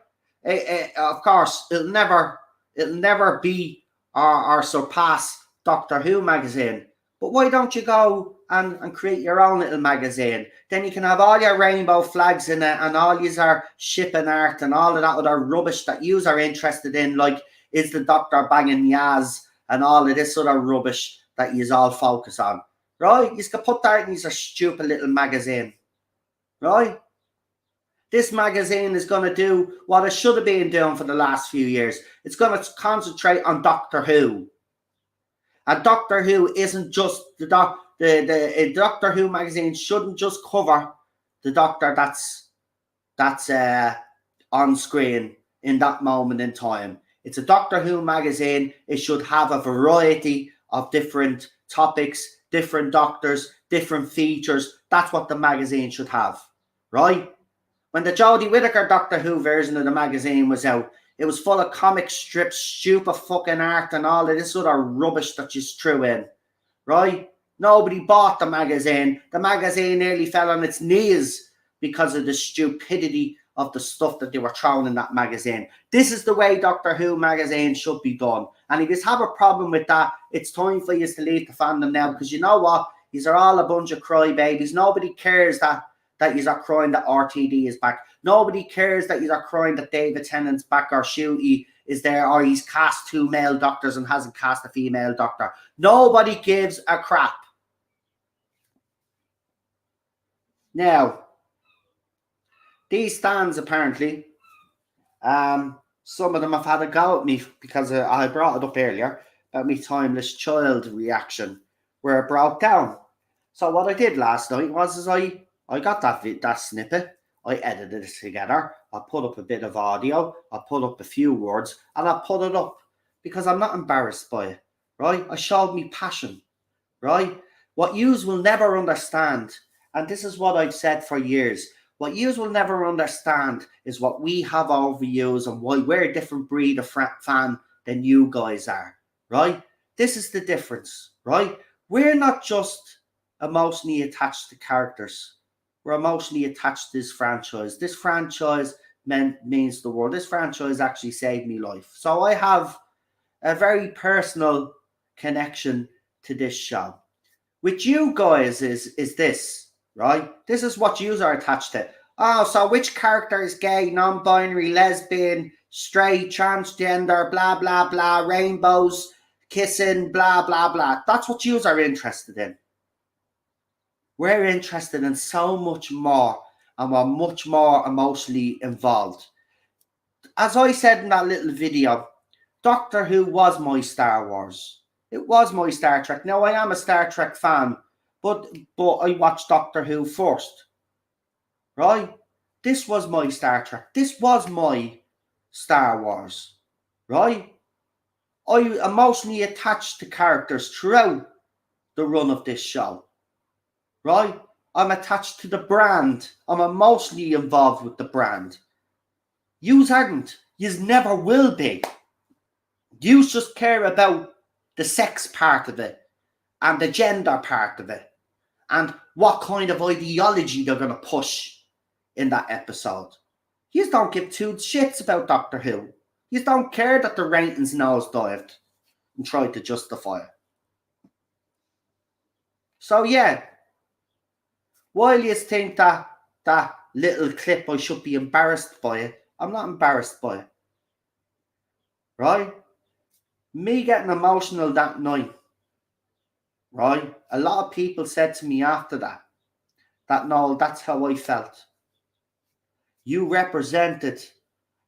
Of course, it'll never be or surpass Doctor Who magazine. But why don't you go and create your own little magazine? Then you can have all your rainbow flags in it, and all yous are shipping art and all of that other rubbish that yous are interested in, like is the doctor banging Yaz and all of this other rubbish that yous all focus on, right? You can put that in your stupid little magazine, right? This magazine is going to do what it should have been doing for the last few years. It's going to concentrate on Doctor Who. And Doctor Who isn't just the Doctor Who magazine shouldn't just cover the Doctor that's on screen in that moment in time. It's a Doctor Who magazine. It should have a variety of different topics, different doctors, different features. That's what the magazine should have, right? When the Jodie Whittaker Doctor Who version of the magazine was out, it was full of comic strips, stupid fucking art, and all of this other rubbish that you threw in, right? Nobody bought the magazine. The magazine nearly fell on its knees because of the stupidity of the stuff that they were throwing in that magazine. This is the way Doctor Who magazine should be done. And if you have a problem with that, it's time for you to leave the fandom now, because you know what? These are all a bunch of crybabies. Nobody cares that you are crying that RTD is back. Nobody cares that you are crying that David Tennant's back, or Shooty is there, or he's cast 2 male doctors and hasn't cast a female doctor. Nobody gives a crap. Now, these stands apparently, some of them have had a go at me because I brought it up earlier about me timeless child reaction where it broke down. So what I did last night was I got that snippet, I edited it together, I put up a bit of audio, I put up a few words, and I put it up because I'm not embarrassed by it, right? I showed me passion, right? What yous will never understand, and this is what I've said for years, what yous will never understand is what we have over yous and why we're a different breed of fan than you guys are, right? This is the difference, right? We're not just emotionally attached to characters. We're emotionally attached to this franchise. This franchise means the world. This franchise actually saved me life. So I have a very personal connection to this show. With you guys is this, right? This is what you are attached to. Oh, so which character is gay, non-binary, lesbian, straight, transgender, blah, blah, blah, rainbows, kissing, blah, blah, blah. That's what you are interested in. We're interested in so much more, and we're much more emotionally involved. As I said in that little video, Doctor Who was my Star Wars. It was my Star Trek. Now, I am a Star Trek fan, but I watched Doctor Who first, right? This was my Star Trek. This was my Star Wars, right? I emotionally attached to characters throughout the run of this show. Right? I'm attached to the brand. I'm emotionally involved with the brand. Yous aren't. Yous never will be. Yous just care about the sex part of it and the gender part of it and what kind of ideology they're going to push in that episode. Yous don't give 2 shits about Doctor Who. Yous don't care that the ratings nosedived and tried to justify it. So yeah, while you think that little clip I should be embarrassed by it, I'm not embarrassed by it. Right? Me getting emotional that night, right? A lot of people said to me after that no, that's how I felt. You represented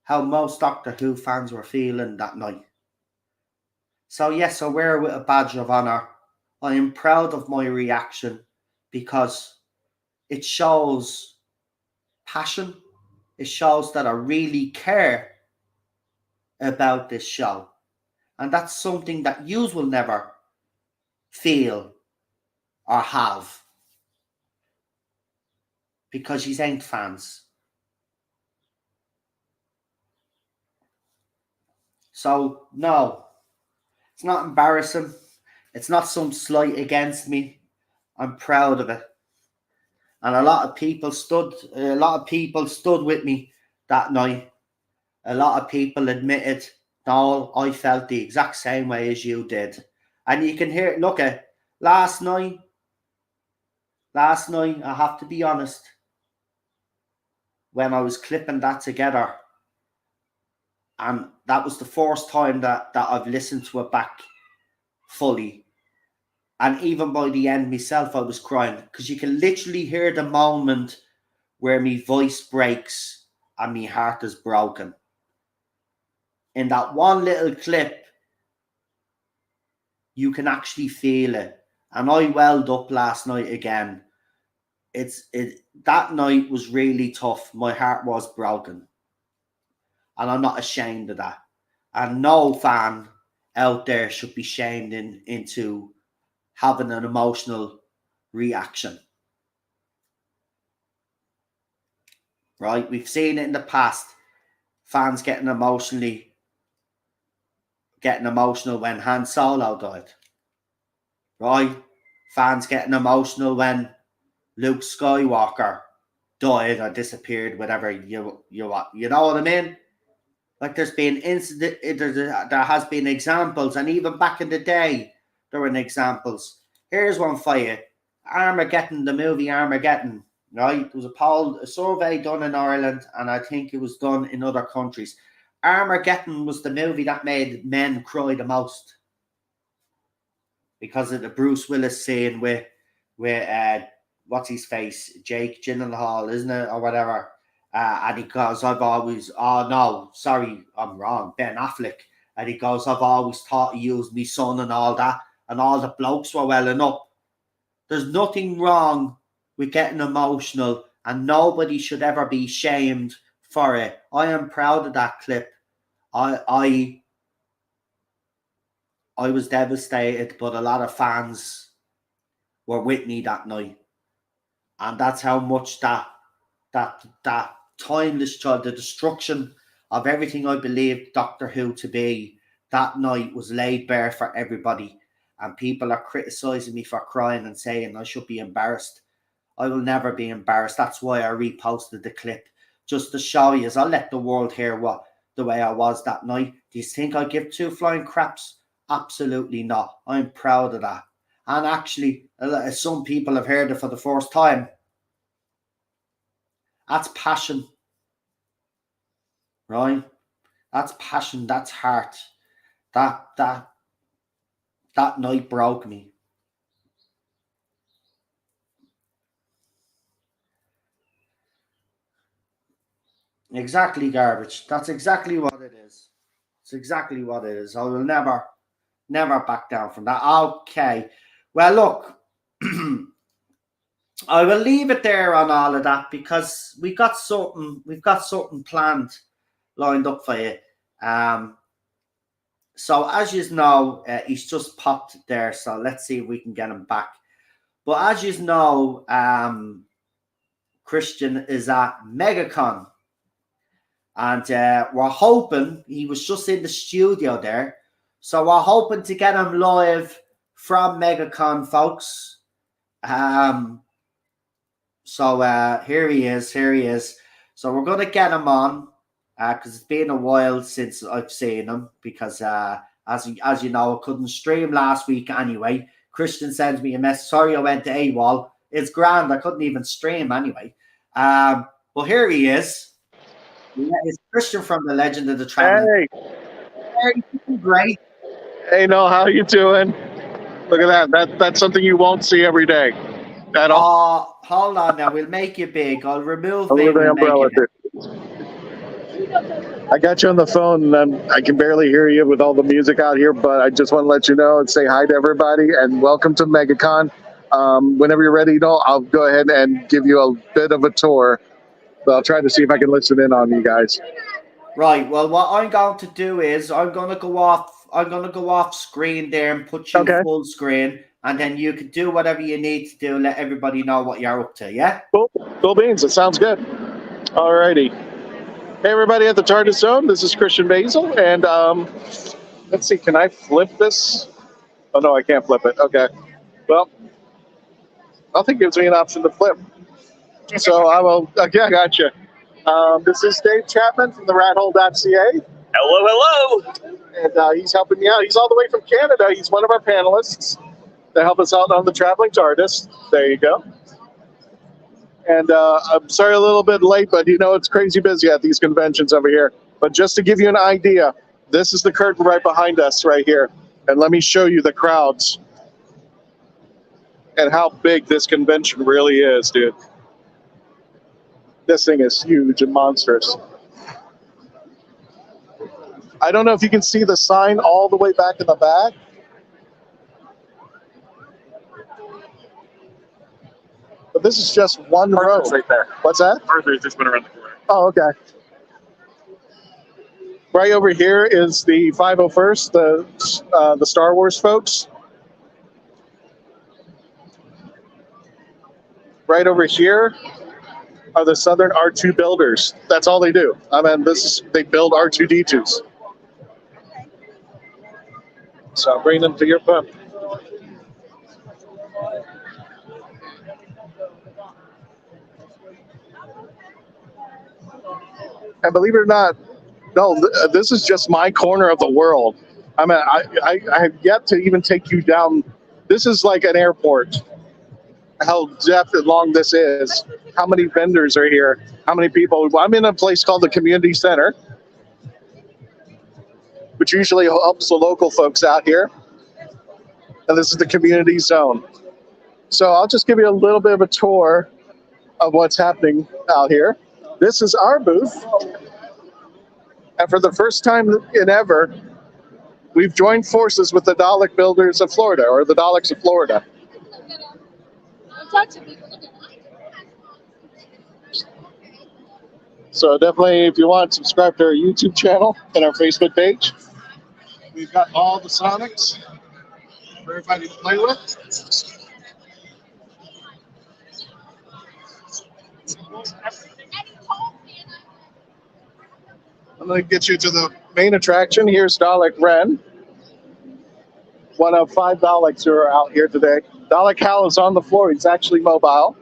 how most Doctor Who fans were feeling that night. So yes, I wear it with a badge of honour. I am proud of my reaction because it shows passion. It shows that I really care about this show. And that's something that you will never feel or have because you ain't fans. So, no, it's not embarrassing. It's not some slight against me. I'm proud of it. And a lot of people stood with me that night. A lot of people admitted, no, I felt the exact same way as you did. And you can hear, look at, Last night, I have to be honest, when I was clipping that together, and that was the first time that I've listened to it back fully. And even by the end myself, I was crying, because you can literally hear the moment where my voice breaks and my heart is broken. In that one little clip, you can actually feel it. And I welled up last night again. That night was really tough. My heart was broken. And I'm not ashamed of that. And no fan out there should be shamed into having an emotional reaction. Right? We've seen it in the past. Fans getting emotional when Han Solo died. Right? Fans getting emotional when Luke Skywalker died or disappeared, whatever you know what I mean? Like, there's been there has been examples, and even back in the day, there were examples. Here's one for you: Armageddon, the movie Armageddon. Right, there was a survey done in Ireland, and I think it was done in other countries. Armageddon was the movie that made men cry the most, because of the Bruce Willis scene with what's his face, Jake Gyllenhaal, isn't it, or whatever. And he goes, Ben Affleck. And he goes, I've always thought he used me son and all that. And all the blokes were welling up. There's nothing wrong with getting emotional, and nobody should ever be shamed for it. I am proud of that clip. I was devastated, but a lot of fans were with me that night. And that's how much that timeless child, the destruction of everything I believed Doctor Who to be, that night was laid bare for everybody. And people are criticizing me for crying and saying I should be embarrassed. I will never be embarrassed. That's why I reposted the clip, just to show you. I'll let the world hear the way I was that night. Do you think I give two flying craps? Absolutely not. I'm proud of that. And actually, some people have heard it for the first time. That's passion, right? That's passion. That's heart. That night broke me. Exactly, garbage. That's exactly what it is. It's exactly what it is. I will never back down from that. Okay. Well, look, I will leave it there on all of that, because we've got something planned, lined up for you. So as you know, he's just popped there. So let's see if we can get him back. But as you know, Christian is at MegaCon. And we're hoping, he was just in the studio there, so we're hoping to get him live from MegaCon, folks. So here he is. So we're going to get him on, because it's been a while since I've seen him, because as you know, I couldn't stream last week anyway. Christian sends me a message, sorry I went to AWOL. It's grand, I couldn't even stream anyway. But here he is. Yeah, it's Christian from the Legend of the Traveling. Hey, great. Hey, Noel, how you doing? Look at that. That's something you won't see every day. Hold on now. We'll make you big. I'll remove me. The umbrella. I got you on the phone, and I can barely hear you with all the music out here, but I just want to let you know and say hi to everybody, and welcome to MegaCon. Whenever you're ready, Noel, I'll go ahead and give you a bit of a tour. But I'll try to see if I can listen in on you guys. Right. Well, what I'm going to do is I'm going to go off screen there and put you full screen, and then you can do whatever you need to do. Let everybody know what you're up to. Yeah. Cool beans. It sounds good. Alrighty. Hey, everybody at the Tardis Zone. This is Christian Basel, and let's see. Can I flip this? Oh no, I can't flip it. Okay. Well, nothing gives me an option to flip. So I will. Okay, I got you. This is Dave Chapman from the rathole.ca. Hello. And he's helping me out. He's all the way from Canada. He's one of our panelists. to help us out on the traveling TARDIS. There you go. And I'm sorry a little bit late, but you know it's crazy busy at these conventions over here. But just to give you an idea, this is the curtain right behind us right here. And let me show you the crowds and how big this convention really is, dude. This thing is huge and monstrous. I don't know if you can see the sign all the way back in the back. But this is just one row. Arthur's right there. What's that? Arthur's just went around the corner. Oh, okay. Right over here is the 501st, the Star Wars folks. Right over here are the Southern R2 builders. That's all they do. I mean, they build R2D2s. So I'll bring them to your pump. And believe it or not, no, this is just my corner of the world. I mean, I have yet to even take you down. This is like an airport. How depth and long this is. How many vendors are here? How many people? I'm in a place called the Community Center, which usually helps the local folks out here. And this is the community zone. So I'll just give you a little bit of a tour of what's happening out here. This is our booth. And for the first time in ever, we've joined forces with the Dalek builders of Florida, or the Daleks of Florida. So definitely, if you want, subscribe to our YouTube channel and our Facebook page. We've got all the Sonics for everybody to play with. I'm going to get you to the main attraction. Here's Dalek Ren, one of 5 Daleks who are out here today. Dalek Hal is on the floor. He's actually mobile.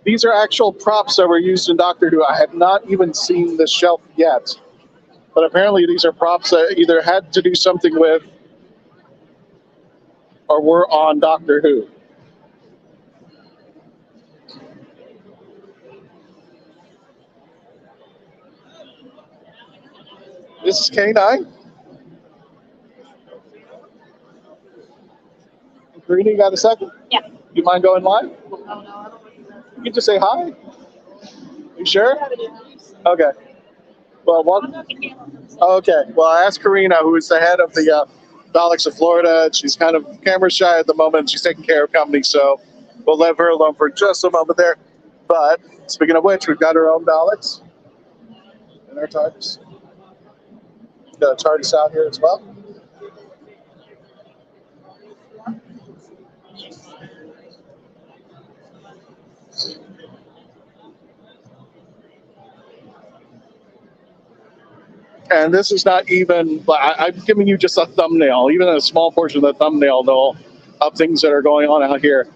These are actual props that were used in Doctor Who. I have not even seen the shelf yet. But apparently these are props that either had to do something with or were on Doctor Who. This is K9. Karina, you got a second? Yeah. You mind going live? You can just say hi. You sure? Okay. Well, okay. Well, I asked Karina, who is the head of the Daleks of Florida. She's kind of camera shy at the moment. She's taking care of company, so we'll leave her alone for just a moment there. But speaking of which, we've got our own Daleks and our TARDIS. We've got a TARDIS out here as well. And this is not even, I'm giving you just a thumbnail, even a small portion of the thumbnail, though, of things that are going on out here.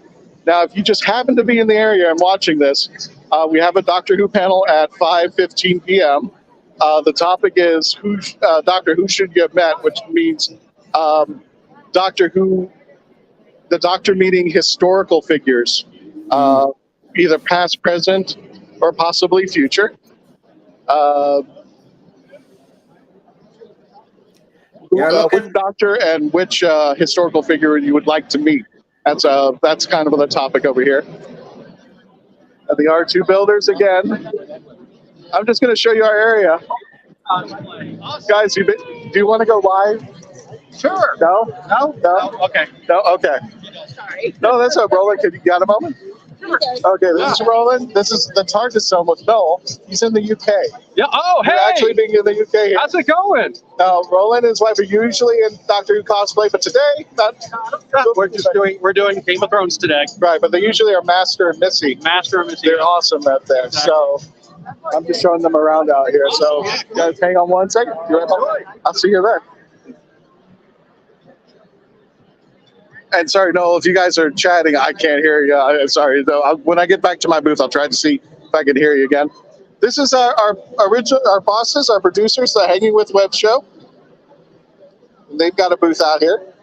Now, if you just happen to be in the area and watching this, we have a Doctor Who panel at 5:15 p.m. The topic is Doctor Who should you have met, which means Doctor Who, the Doctor meeting historical figures, either past, present, or possibly future. Which Doctor and which historical figure you would like to meet. That's kind of the topic over here. And the R2 builders again. I'm just going to show you our area. Guys, do you want to go live? Sure. No? Okay. No? Okay. Sorry. No, that's not Roland. You got a moment? Okay, this is Roland. This is the Tardis zone with Noel. He's in the UK. Yeah. Oh, hey. You're actually being in the UK here. How's it going? Roland and his wife are usually in Doctor Who cosplay, but today, We're doing Game of Thrones today. right, but they usually are Master and Missy. Master of Missy. They're awesome out there. So I'm just showing them around out here. So guys, hang on one second. I'll see you there. And sorry, Noel, if you guys are chatting, I can't hear you. I'm sorry. When I get back to my booth, I'll try to see if I can hear you again. This is our bosses, our producers, the Hanging with Web show. And they've got a booth out here.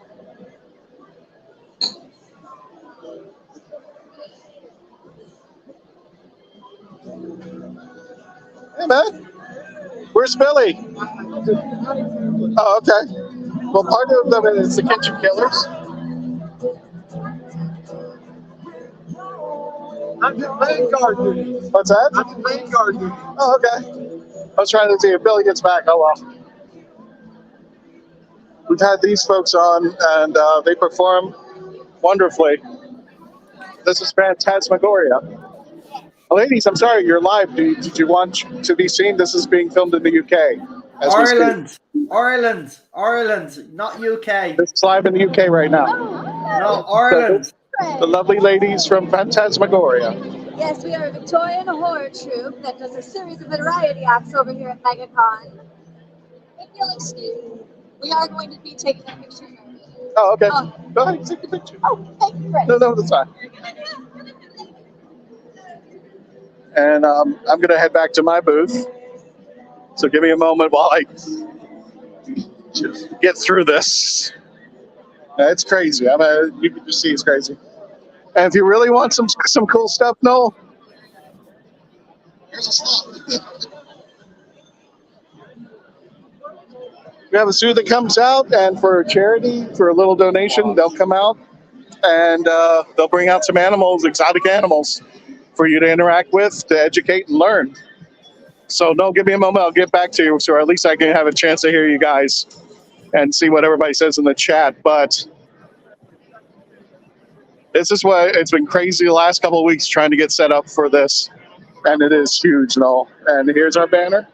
Hey, man. Where's Billy? Oh, okay. Well, part of them is the Kitchen Killers. I'm the Vanguard. What's that? I'm the Vanguard. Oh, okay. I was trying to see if Billy gets back. Oh, well. We've had these folks on, and they perform wonderfully. This is Phantasmagoria. Ladies, I'm sorry, you're live. Did you want to be seen? This is being filmed in the UK. Ireland, not UK. This is live in the UK right now. No, Ireland. The lovely ladies from Phantasmagoria. Yes, we are a Victorian horror troupe that does a series of variety acts over here at MegaCon. If you'll excuse me, we are going to be taking a picture. Oh, okay. Go ahead, take the picture. Oh, thank you, Chris. No, that's fine. And I'm going to head back to my booth. So give me a moment while I just get through this. It's crazy. You can just see it's crazy. And if you really want some cool stuff, Noel, here's a slot. We have a zoo that comes out, and for charity, for a little donation, they'll come out and they'll bring out some animals, exotic animals, for you to interact with, to educate and learn. So no, give me a moment. I'll get back to you, so at least I can have a chance to hear you guys and see what everybody says in the chat. But this is what it's been crazy the last couple of weeks trying to get set up for this, and it is huge and all. And here's our banner.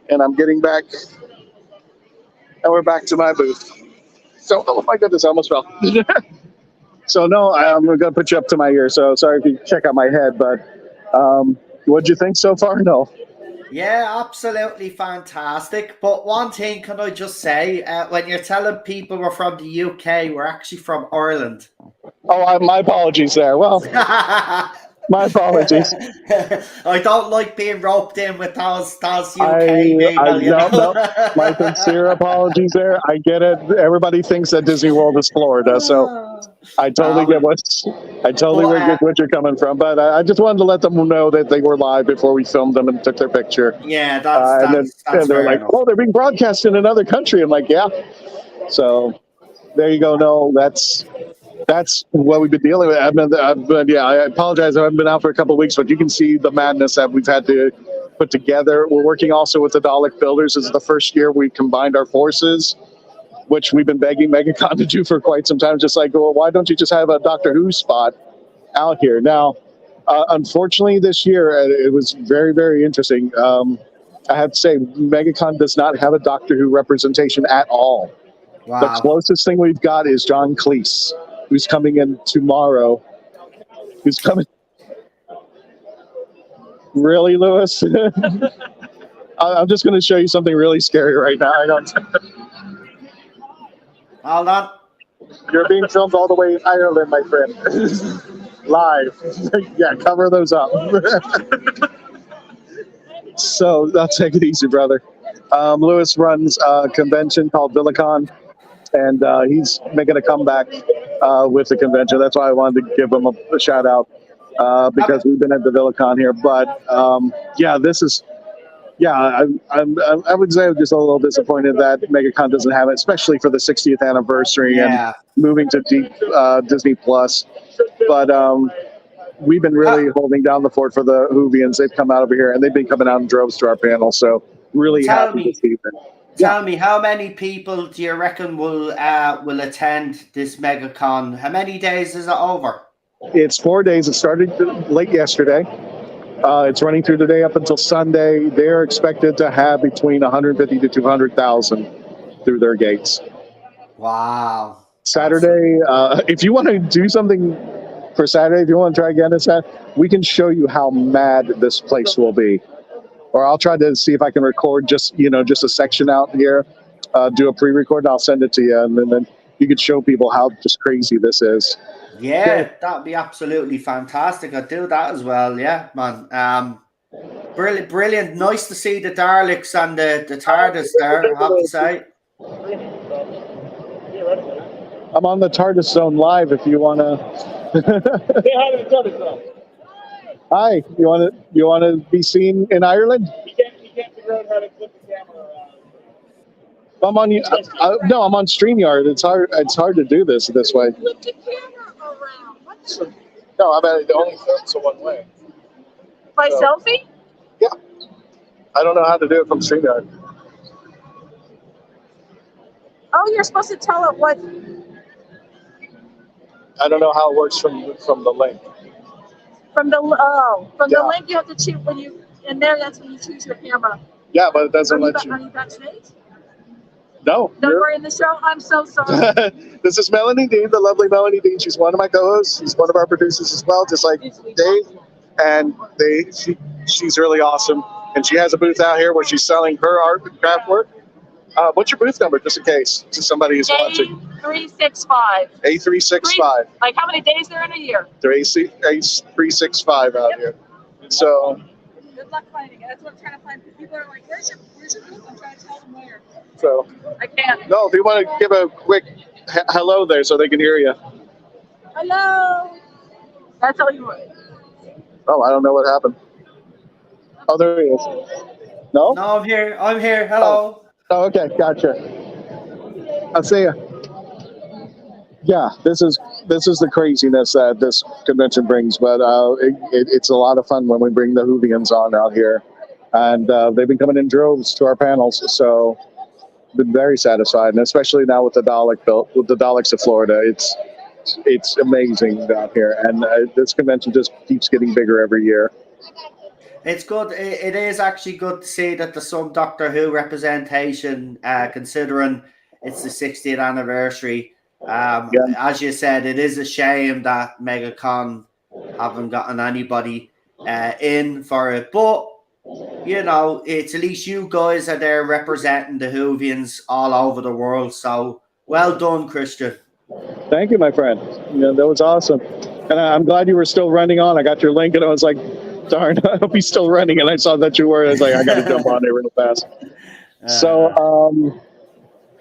And I'm getting back, and we're back to my booth. So, oh my goodness, I almost fell. So no, I'm going to put you up to my ear. So sorry if you check out my head, but what'd you think so far? No. Yeah, absolutely fantastic. But one thing can I just say, when you're telling people we're from the UK, we're actually from Ireland. Oh, my apologies there. Well, my apologies. I don't like being roped in with those UK people. No, my sincere apologies there. I get it. Everybody thinks that Disney World is Florida, so I totally get what you're coming from. But I just wanted to let them know that they were live before we filmed them and took their picture. Yeah, that's and they're like, "Oh, they're being broadcast in another country." I'm like, "Yeah." So there you go. No, that's what we've been dealing with. I apologize. I haven't been out for a couple of weeks, but you can see the madness that we've had to put together. We're working also with the Dalek Builders. This is the first year we combined our forces, which we've been begging MegaCon to do for quite some time. Just like, well, why don't you just have a Doctor Who spot out here? Now, unfortunately, this year, it was very, very interesting. I have to say, MegaCon does not have a Doctor Who representation at all. Wow. The closest thing we've got is John Cleese, who's coming in tomorrow. Who's coming? Really, Lewis? I'm just going to show you something really scary right now. I don't. Hold on. You're being filmed all the way in Ireland, my friend. Live. Yeah, cover those up. So I'll take it easy, brother. Lewis runs a convention called VillaCon, and he's making a comeback with the convention. That's why I wanted to give him a shout out because we've been at the VillaCon here. But yeah, this is. Yeah, I would say I'm just a little disappointed that MegaCon doesn't have it, especially for the 60th anniversary and moving to Disney Plus. But we've been really holding down the fort for the Whovians. They've come out over here, and they've been coming out in droves to our panel. So really happy to see them. Tell me, how many people do you reckon will attend this MegaCon? How many days is it over? It's 4 days. It started late yesterday. It's running through today up until Sunday. They're expected to have between 150 to 200,000 through their gates. Wow. Saturday, if you want to do something for Saturday, if you want to try again, we can show you how mad this place will be. Or I'll try to see if I can record just a section out here, do a pre-record, and I'll send it to you. And then you could show people how just crazy this is. Yeah, that'd be absolutely fantastic. I'd do that as well. Yeah, man. Brilliant. Nice to see the Daleks and the Tardis there, I have to say. I'm on the Tardis Zone live. If you want to. Say hi to the Tardis Zone. Hi. You want to be seen in Ireland? You can't figure out how to flip the camera around. I'm on you. No, I'm on StreamYard. It's hard to do this way. Flip the camera around. What the? No, I'm at it only films a one way. By So- selfie? Yeah. I don't know how to do it from StreamYard. Oh, you're supposed to tell it what. I don't know how it works from the link. From the Yeah. link you have to choose when you in there. That's when you choose your camera. Yeah, but it doesn't Are let you you. backstage? No. No, you're- we're in the show. I'm so sorry. This is Melanie Dean, the lovely Melanie Dean. She's one of my co-hosts. She's one of our producers as well, just like Dave. And she's really awesome. And she has a booth out here where she's selling her art and craft work. What's your booth number, just in case, to somebody who's watching? A365. A365. Like how many days there in a year? They're A365 out here. So, Good luck finding it. That's what I'm trying to find. People are like, "Where's your booth?" I'm trying to tell them where. so I can't. no, if you want to give a quick hello there so they can hear you. Hello. That's all you want. Oh, I don't know what happened. Oh, there he is. No? No, I'm here. I'm here. Hello. Oh, okay, gotcha. I'll see ya. Yeah, this is the craziness that this convention brings, but it's a lot of fun when we bring the Whovians on out here, and they've been coming in droves to our panels, so been very satisfied, and especially now with the Daleks of Florida, it's amazing down here, and this convention just keeps getting bigger every year. It's good. It is actually good to see that there's some Doctor Who representation, considering it's the 60th anniversary. As you said, it is a shame that MegaCon haven't gotten anybody in for it, but you know, it's at least you guys are there representing the Whovians all over the world. So well done, Christian. Thank you, my friend. That was awesome, and I'm glad you were still running on. I got your link, and I was like, darn, I hope he's still running. And I saw that you were. I was like, I got to jump on there real fast. So,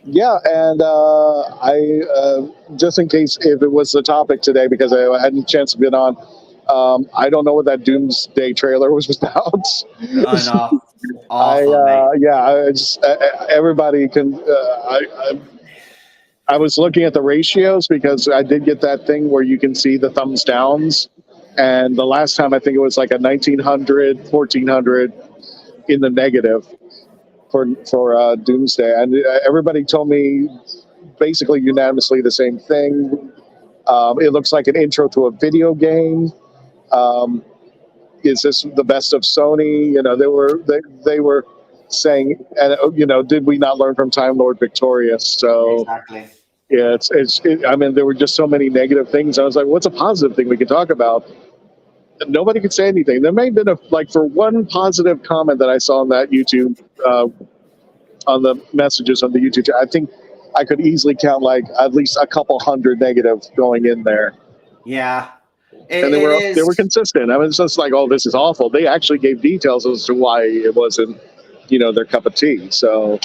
yeah, and I just in case if it was the topic today, because I hadn't a chance to get on, I don't know what that Doomsday trailer was about. I know. Awful, everybody can. I was looking at the ratios because I did get that thing where you can see the thumbs downs. And the last time I think it was like a 1900, 1400 in the negative for Doomsday. And everybody told me basically unanimously the same thing. It looks like an intro to a video game. Is this the best of Sony? They were saying, and did we not learn from Time Lord Victorious? So exactly. Yeah, I mean, there were just so many negative things. I was like, what's a positive thing we can talk about? And nobody could say anything. There may have been for one positive comment that I saw on that YouTube, on the messages on the YouTube, I think I could easily count like at least a couple hundred negative going in there. Yeah. And they were consistent. I mean, it's just like, oh, this is awful. They actually gave details as to why it wasn't, their cup of tea. So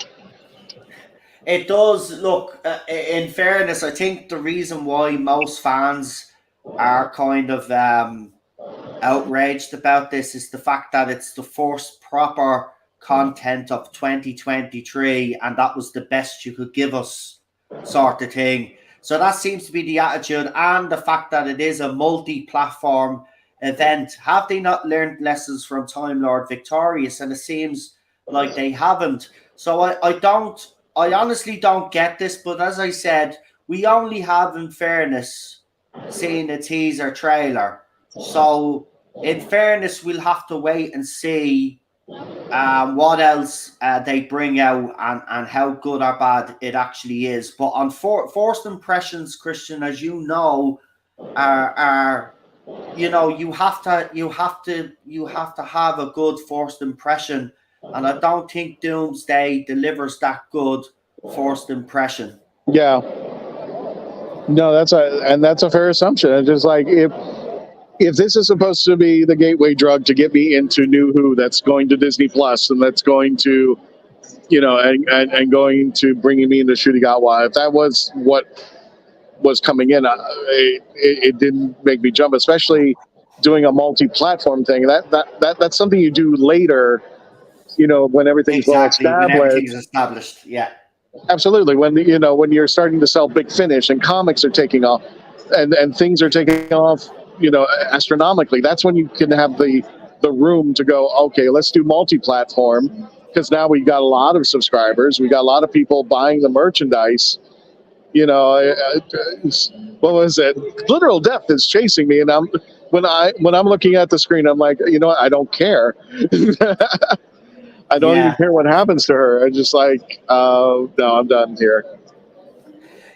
it does look. In fairness, I think the reason why most fans are kind of outraged about this is the fact that it's the first proper content of 2023, and that was the best you could give us, sort of thing. So that seems to be the attitude, and the fact that it is a multi-platform event. Have they not learned lessons from Time Lord Victorious? And it seems like they haven't. So I honestly don't get this, but as I said, we only have, in fairness, seen a teaser trailer. So in fairness, we'll have to wait and see what else they bring out and how good or bad it actually is. But on first impressions, Christian, as you know, are you have to have a good first impression, and I don't think Doomsday delivers that good first impression. Yeah, no, that's a fair assumption. It's just like if this is supposed to be the gateway drug to get me into New Who, that's going to Disney Plus, and that's going to, and going to bringing me into Shurigawa, if that was what was coming in, it didn't make me jump, especially doing a multi-platform thing. That's something you do later, when everything's well Exactly, when everything's established. established. Yeah. Absolutely. When you're starting to sell Big Finish and comics are taking off, and things are taking off, astronomically, that's when you can have the room to go, okay, let's do multi-platform, because now we got a lot of subscribers, we got a lot of people buying the merchandise. What was it? Literal death is chasing me, and when I'm looking at the screen, I'm like, I don't care. I don't even Yeah. care what happens to her. I'm just like, no, I'm done here.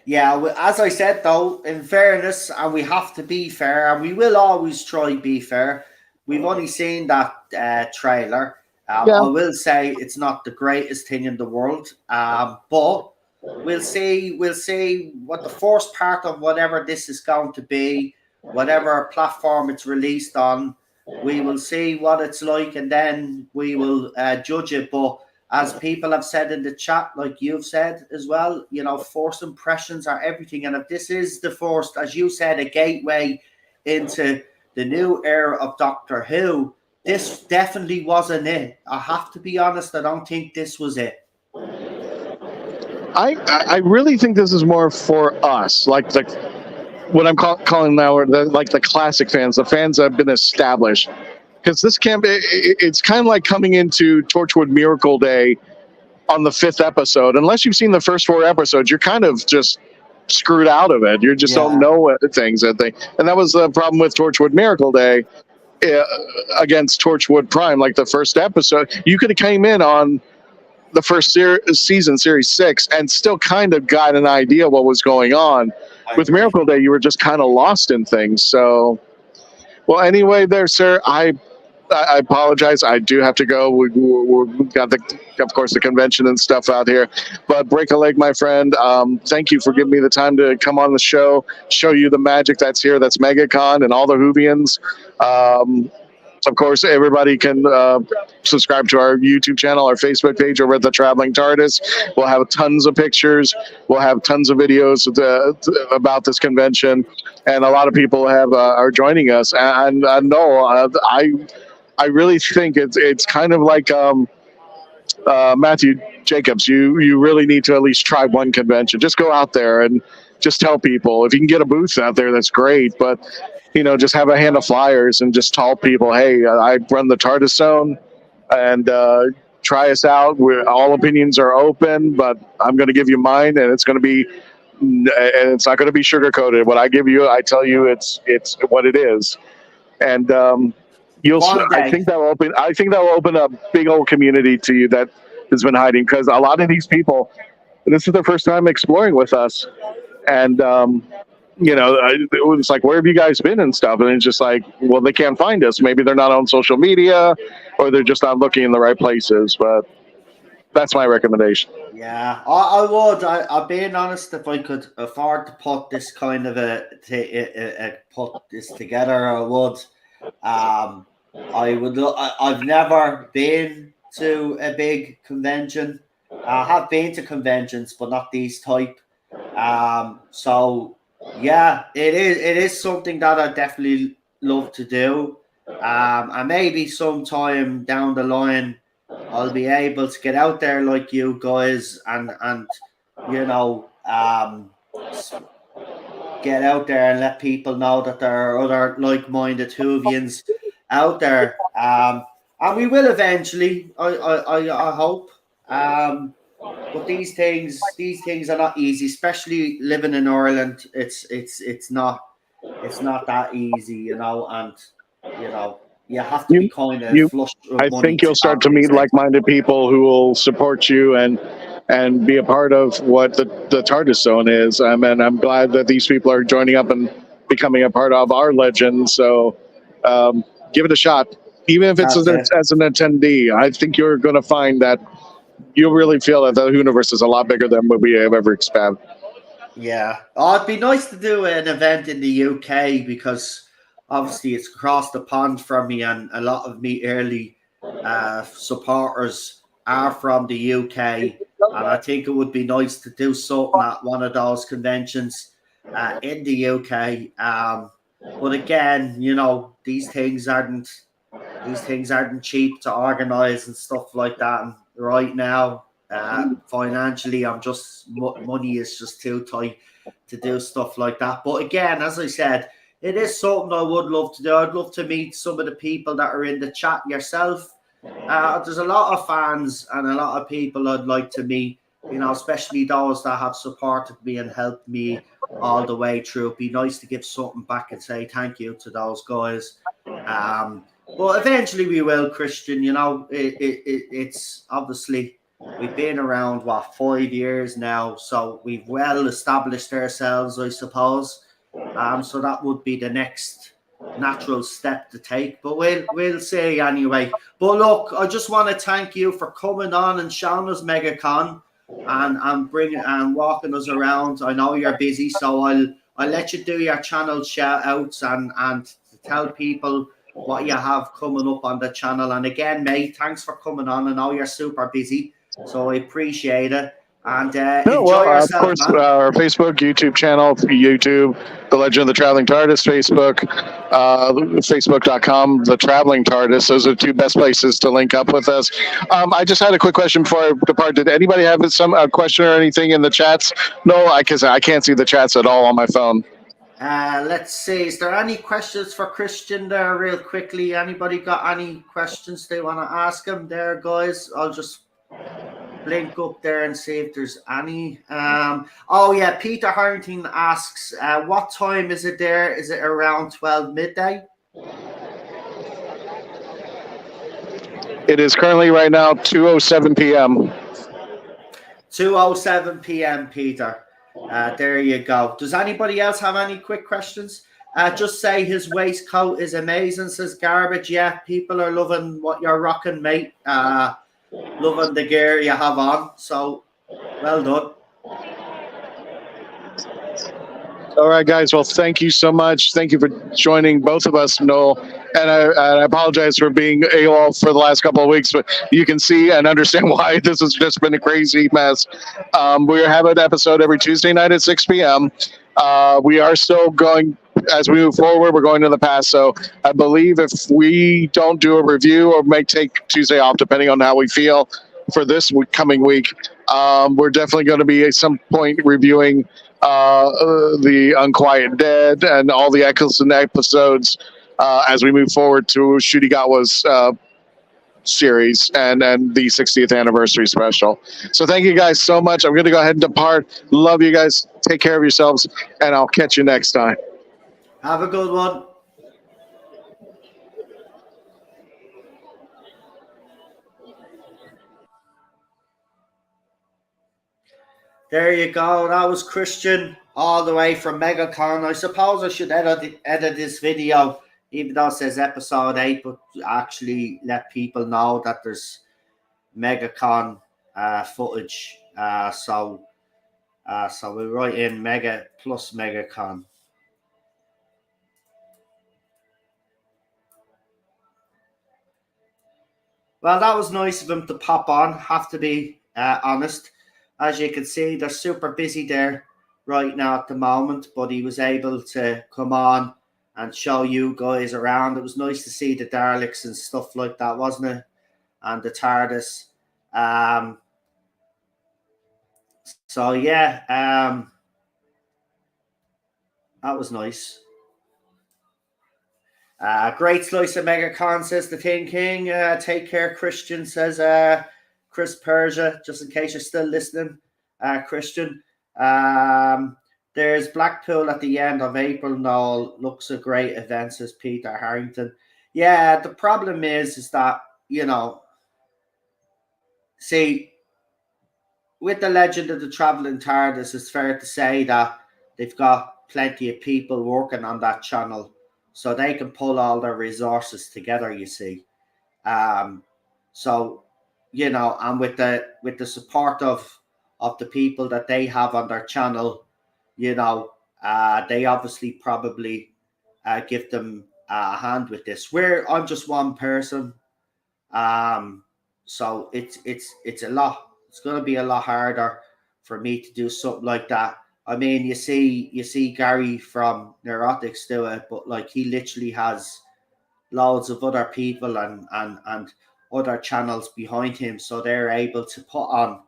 Yeah, as I said though, in fairness, and we have to be fair, and we will always try to be fair. We've only seen that trailer. Yeah. I will say it's not the greatest thing in the world, but we'll see. We'll see what the first part of whatever this is going to be, whatever platform it's released on. We will see what it's like, and then we will judge it. But as people have said in the chat, like you've said as well, first impressions are everything. And if this is the first, as you said, a gateway into the new era of Doctor Who, this definitely wasn't it. I have to be honest, I don't think this was it. I really think this is more for us, like what I'm calling now, like the classic fans, the fans that have been established. Because this it's kind of like coming into Torchwood Miracle Day on the 5th episode. Unless you've seen the first 4 episodes, you're kind of just screwed out of it. You just don't know things. And that was the problem with Torchwood Miracle Day against Torchwood Prime. Like the first episode, you could have came in on the first season, series 6, and still kind of got an idea what was going on. With Miracle Day, you were just kind of lost in things. So, well, anyway, there, sir, I apologize. I do have to go. We've got of course, the convention and stuff out here. But break a leg, my friend. Thank you for giving me the time to come on the show you the magic that's here. That's MegaCon and all the Whovians. Of course, everybody can subscribe to our YouTube channel, our Facebook page over at the Traveling Tardis. We'll have tons of pictures. We'll have tons of videos about this convention, and a lot of people are joining us. And I really think it's kind of like Matthew Jacobs. You really need to at least try one convention. Just go out there and just tell people. If you can get a booth out there, that's great. But just have a hand of flyers and just tell people, hey, I run the TARDIS Zone, and try us out. All opinions are open, but I'm going to give you mine, and it's not going to be sugar-coated. What I give you, I tell you, it's what it is. And I think that will open a big old community to you that has been hiding, because a lot of these people, this is their first time exploring with us, and it's like, where have you guys been and stuff? And it's just like, well, they can't find us. Maybe they're not on social media, or they're just not looking in the right places. But that's my recommendation. Yeah, I would. I'm being honest. If I could afford to put this kind of put this together, I would. I would. I've never been to a big convention. I have been to conventions, but not these type. So yeah, it is something that I definitely love to do. And maybe sometime down the line, I'll be able to get out there like you guys and get out there and let people know that there are other like-minded Whovians out there. And we will eventually, I hope. But these things are not easy, especially living in Ireland. It's not that easy, and you have to be kind of flush with I money. think you'll start to meet like-minded people who will support you and be a part of what the TARDIS Zone is. And I'm glad that these people are joining up and becoming a part of our legend. So give it a shot, even if it's as an attendee. I think you're going to find that you'll really feel that the universe is a lot bigger than what we have ever expected. Yeah. It'd be nice to do an event in the UK, because obviously it's across the pond from me, and a lot of me early supporters are from the UK, and I think it would be nice to do something at one of those conventions. in the UK. But again, you know, these things aren't cheap to organize and stuff like that. And right now, financially, I'm just money is just too tight to do stuff like that. But again, as I said, it is something I would love to do. I'd love to meet some of the people that are in the chat yourself. There's a lot of fans and a lot of people I'd like to meet, you know, especially those that have supported me and helped me all the way through. It'd be nice to give something back and say thank you to those guys. But eventually we will, Christian. You know, it's obviously we've been around, 5 years now, so we've well established ourselves, I suppose. So that would be the next natural step to take, but we'll see anyway. But look, I just want to thank you for coming on and showing us MegaCon and bringing and walking us around. I know you're busy, so I'll let you do your channel shout outs and tell people what you have coming up on the channel. And again, mate, thanks for coming on. I know you're super busy, so I appreciate it. And enjoy yourself, of course, man. our Facebook, YouTube channel, YouTube, The Legend of the Traveling Tardis, Facebook, Facebook.com, The Traveling Tardis. Those are the two best places to link up with us. I just had a quick question before I depart. Did anybody have some question or anything in the chats? No, I can't see the chats at all on my phone. Let's see. Is there any questions for Christian there, real quickly? Anybody got any questions they want to ask him there, guys? I'll just blink up there and see if there's any. Oh yeah, Peter Harrington asks, what time is it there? Is it around 12 midday? It is currently right now 2:07 p.m. 2:07 p.m. Peter. There you go. Does anybody else have any quick questions? Just say his waistcoat is amazing, says Garbage. Yeah, people are loving what you're rocking, mate. Loving the gear you have on. So, well done. All right, guys. Well, thank you so much. Thank you for joining both of us, Noel. And I apologize for being AWOL for the last couple of weeks, but you can see and understand why this has just been a crazy mess. We have an episode every Tuesday night at 6 p.m. We are still going, as we move forward, we're going to the past. So I believe if we don't do a review or may take Tuesday off, depending on how we feel for this coming week, we're definitely going to be at some point reviewing the Unquiet Dead and all the Eccleston episodes as we move forward to Shudigawa's series and the 60th anniversary special. So thank you guys so much. I'm going to go ahead and depart. Love you guys. Take care of yourselves, and I'll catch you next time. Have a good one. There you go. That was Christian all the way from MegaCon. I suppose I should edit this video, even though it says episode 8, but actually let people know that there's MegaCon footage. So we write in Mega plus MegaCon. Well, that was nice of him to pop on, have to be honest. As you can see, they're super busy there right now at the moment, but he was able to come on and show you guys around. It was nice to see the Daleks and stuff like that, wasn't it? And the TARDIS. So, yeah, that was nice. Great slice of MegaCon, says the King King. Take care, Christian, says Chris Persia, just in case you're still listening, Christian. There's Blackpool at the end of April. No, looks a great event, says Peter Harrington. Yeah, the problem is that, you know, see, with the Legend of the Traveling TARDIS, it's fair to say that they've got plenty of people working on that channel, so they can pull all their resources together, you see. So, you know, and with the support of the people that they have on their channel, you know, they obviously probably give them a hand with this. I'm just one person, so it's a lot. It's going to be a lot harder for me to do something like that I mean, you see Gary from Neurotics do it, but like he literally has loads of other people and other channels behind him, so they're able to put on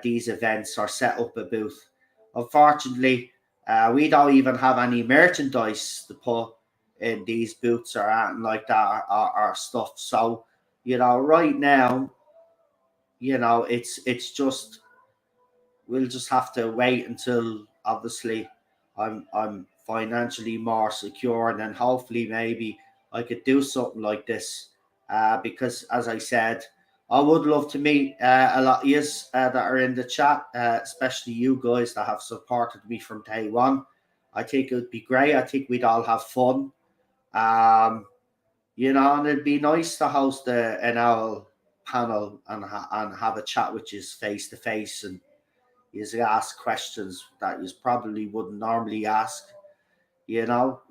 these events or set up a booth. Unfortunately, we don't even have any merchandise to put in these booths or anything like that or stuff. So, right now, it's just we'll just have to wait until obviously I'm financially more secure, and then hopefully maybe I could do something like this. Because as I said, I would love to meet a lot of you that are in the chat, especially you guys that have supported me from day one. I think it would be great. I think we'd all have fun. And it'd be nice to host an owl panel and have a chat with you face to face, and you ask questions that you probably wouldn't normally ask.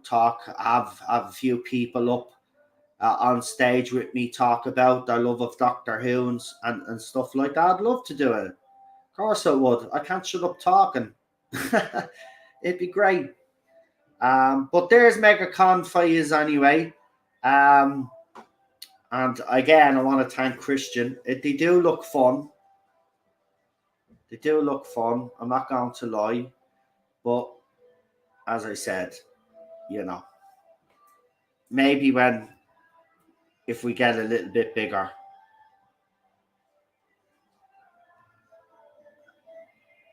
Talk, have a few people up on stage with me, talk about their love of Doctor Who and stuff like that. I'd love to do it. Of course I would. I can't shut up talking. It'd be great. But there's MegaCon for you anyway. And again, I want to thank Christian. They do look fun. They do look fun. I'm not going to lie. But as I said, maybe if we get a little bit bigger,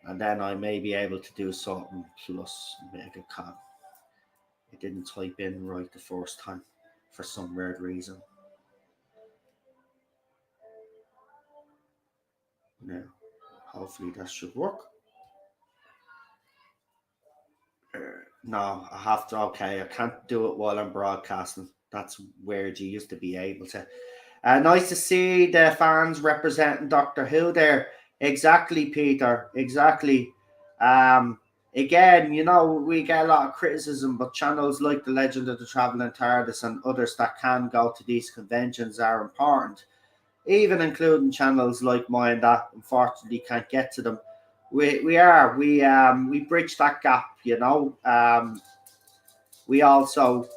and then I may be able to do something plus MegaCon. I didn't type in right the first time for some weird reason. Now, hopefully that should work. No, I have to. Okay, I can't do it while I'm broadcasting. That's weird. You used to be able to. Nice to see the fans representing Doctor Who there. Exactly, Peter. Exactly. Again, we get a lot of criticism, but channels like The Legend of the Traveling Tardis and others that can go to these conventions are important, even including channels like mine that unfortunately can't get to them. We bridge that gap, we also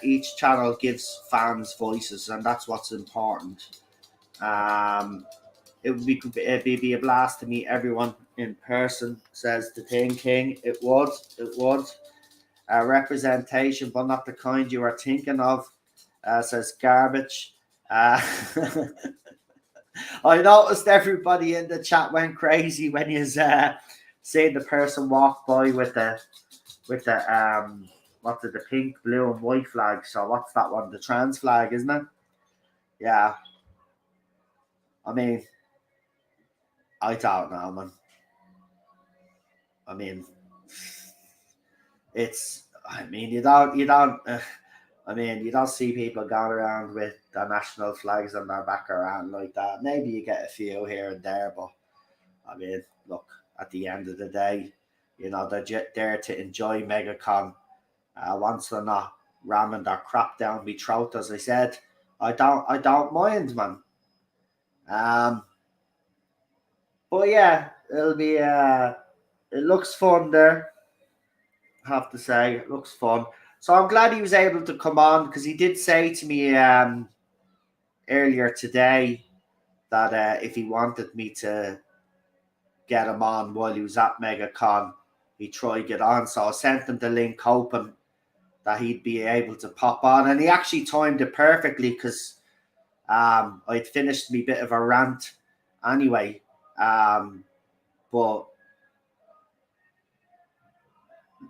each channel gives fans voices, and that's what's important. It'd be a blast to meet everyone in person, says the Thing King. It would. Representation, but not the kind you are thinking of, says Garbage. I noticed everybody in the chat went crazy when you see the person walk by with the the pink, blue, and white flag. So what's that one? The trans flag, isn't it? Yeah. I mean, I don't know, man. I mean, you don't see people going around with the national flags on their back around like that. Maybe you get a few here and there, but I mean, look, at the end of the day, they're just there to enjoy MegaCon. Once they're not ramming their crap down my throat, as I said, I don't mind, man. But yeah, it'll be it looks fun there. I have to say, it looks fun. So I'm glad he was able to come on, because he did say to me earlier today that if he wanted me to get him on while he was at MegaCon, he'd try to get on. So I sent him the link hoping that he'd be able to pop on. And he actually timed it perfectly, because I'd finished me bit of a rant anyway. But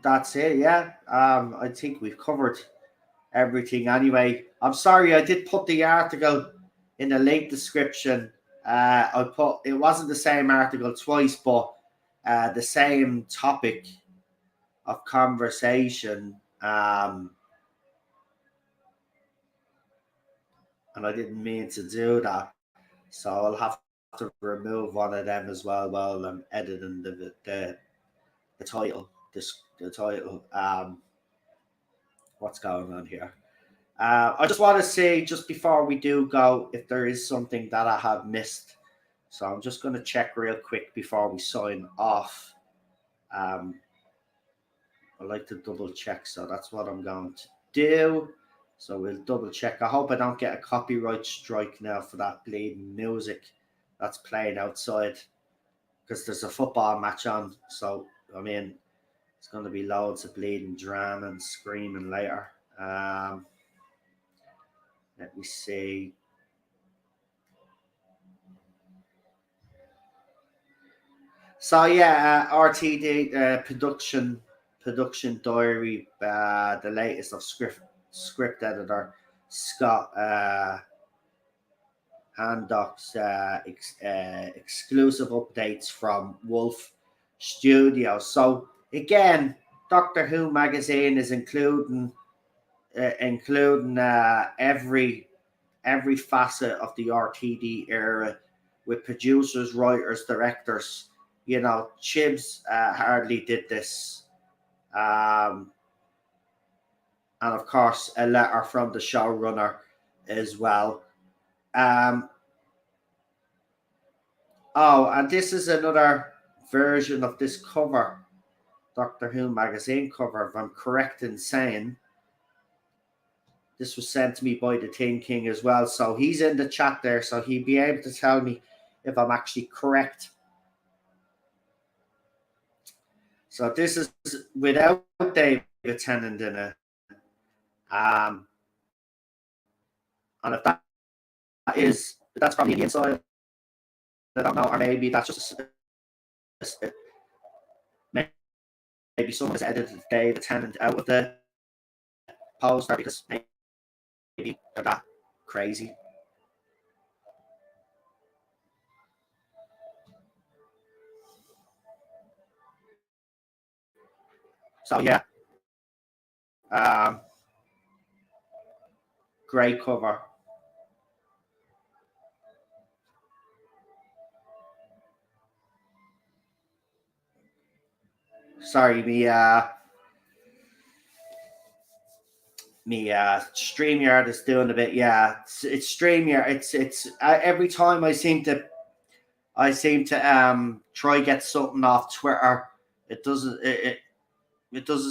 that's it, yeah. I think we've covered everything anyway. I'm sorry, I did put the article in the link description. It wasn't the same article twice, but the same topic of conversation. And I didn't mean to do that. So I'll have to remove one of them as well while I'm editing the title. The title. What's going on here? I just want to say, just before we do go, if there is something that I have missed. So I'm just going to check real quick before we sign off. I like to double check, so that's what I'm going to do. So we'll double check. I hope I don't get a copyright strike now for that bleeding music that's playing outside, because there's a football match on. So I mean, it's going to be loads of bleeding drama and screaming later. Let me see. So yeah, RTD production diary, the latest of script editor Scott Handock's exclusive updates from Wolf Studios. So again, Doctor Who magazine is including every facet of the RTD era, with producers, writers, directors. You know, Chibs hardly did this. And of course, a letter from the showrunner as well. Oh, and this is another version of this cover, Doctor Who magazine cover, if I'm correct in saying. This was sent to me by the Tin King as well. So he's in the chat there, so he'll be able to tell me if I'm actually correct. So this is without David Tennant in it. And if that's probably the inside, I don't know, or maybe that's just maybe someone has edited David Tennant out of the poster because maybe they're that crazy. So yeah, great cover. Sorry, me StreamYard is doing a bit. Yeah, it's StreamYard. It's every time I seem to try get something off Twitter, it doesn't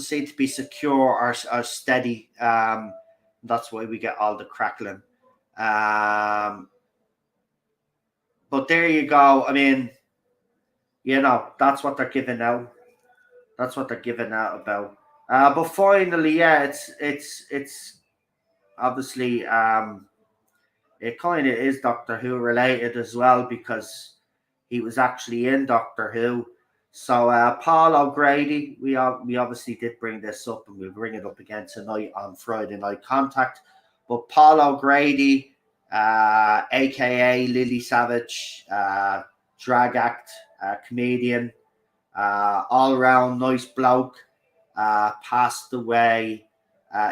seem to be secure or steady. That's why we get all the crackling. But there you go. I mean, you know, that's what they're giving out. That's what they're giving out about. But finally, yeah, it's obviously it kind of is Doctor Who related as well, because he was actually in Doctor Who. So Paul O'Grady, we obviously did bring this up, and we'll bring it up again tonight on Friday Night Contact. But Paul O'Grady, aka Lily Savage, drag act, comedian, all round nice bloke, passed away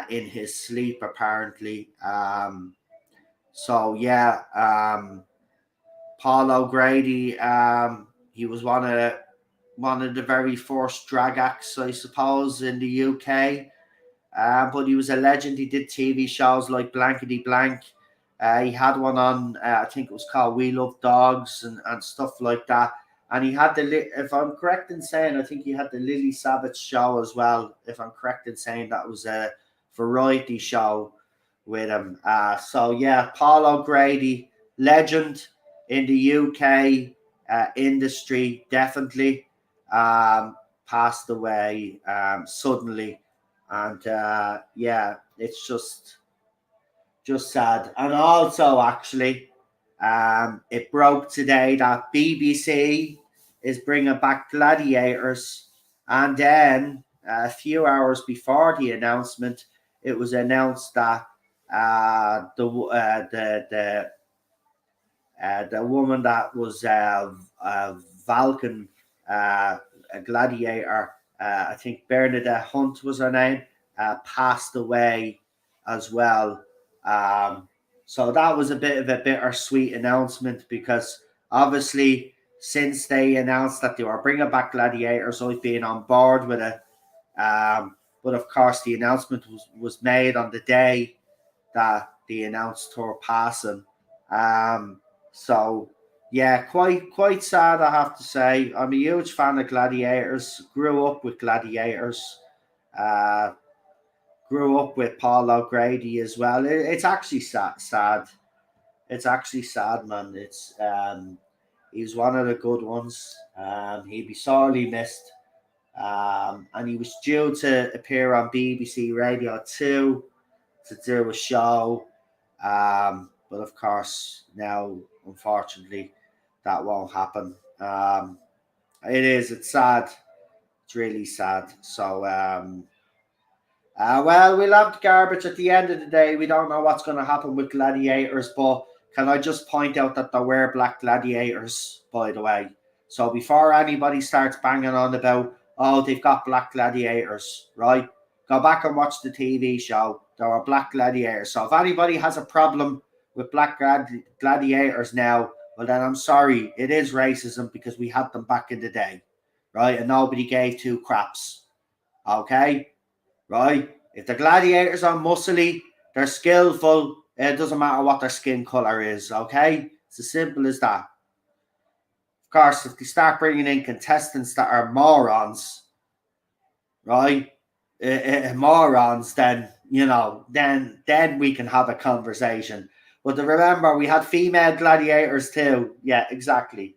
in his sleep apparently. So yeah, Paul O'Grady, he was one of the very first drag acts, I suppose, in the UK. But he was a legend. He did TV shows like Blankety Blank. He had one on, I think it was called We Love Dogs and stuff like that. And he had if I'm correct in saying, I think he had the Lily Savage show as well. If I'm correct in saying that was a variety show with him. So yeah, Paul O'Grady, legend in the UK industry, definitely. Passed away suddenly, and yeah, it's just sad. And also, actually, it broke today that BBC is bringing back Gladiators, and then a few hours before the announcement, it was announced that the woman that was Vulcan, a gladiator, I think Bernadette Hunt was her name, passed away as well. So that was a bit of a bittersweet announcement, because obviously since they announced that they were bringing back Gladiators, I've been on board with it. But of course, the announcement was made on the day that they announced her passing. So yeah, quite sad, I have to say. I'm a huge fan of Gladiators. Grew up with Gladiators. Grew up with Paul O'Grady as well. It's actually sad. It's actually sad, man. He was one of the good ones. He'd be sorely missed. And he was due to appear on BBC Radio 2 to do a show. But of course, now, unfortunately, that won't happen. It's sad. It's really sad. So, well, we'll have the garbage at the end of the day. We don't know what's going to happen with gladiators, but can I just point out that there were black gladiators, by the way? So before anybody starts banging on about, oh, they've got black gladiators, right? Go back and watch the TV show. There are black gladiators. So if anybody has a problem with black gladiators now, well, then I'm sorry. It is racism because we had them back in the day, right? And nobody gave two craps, okay? Right? If the gladiators are muscly, they're skillful, it doesn't matter what their skin color is, okay? It's as simple as that. Of course, if they start bringing in contestants that are morons, right? Morons, then, then we can have a conversation. But remember, we had female gladiators too. Yeah, exactly.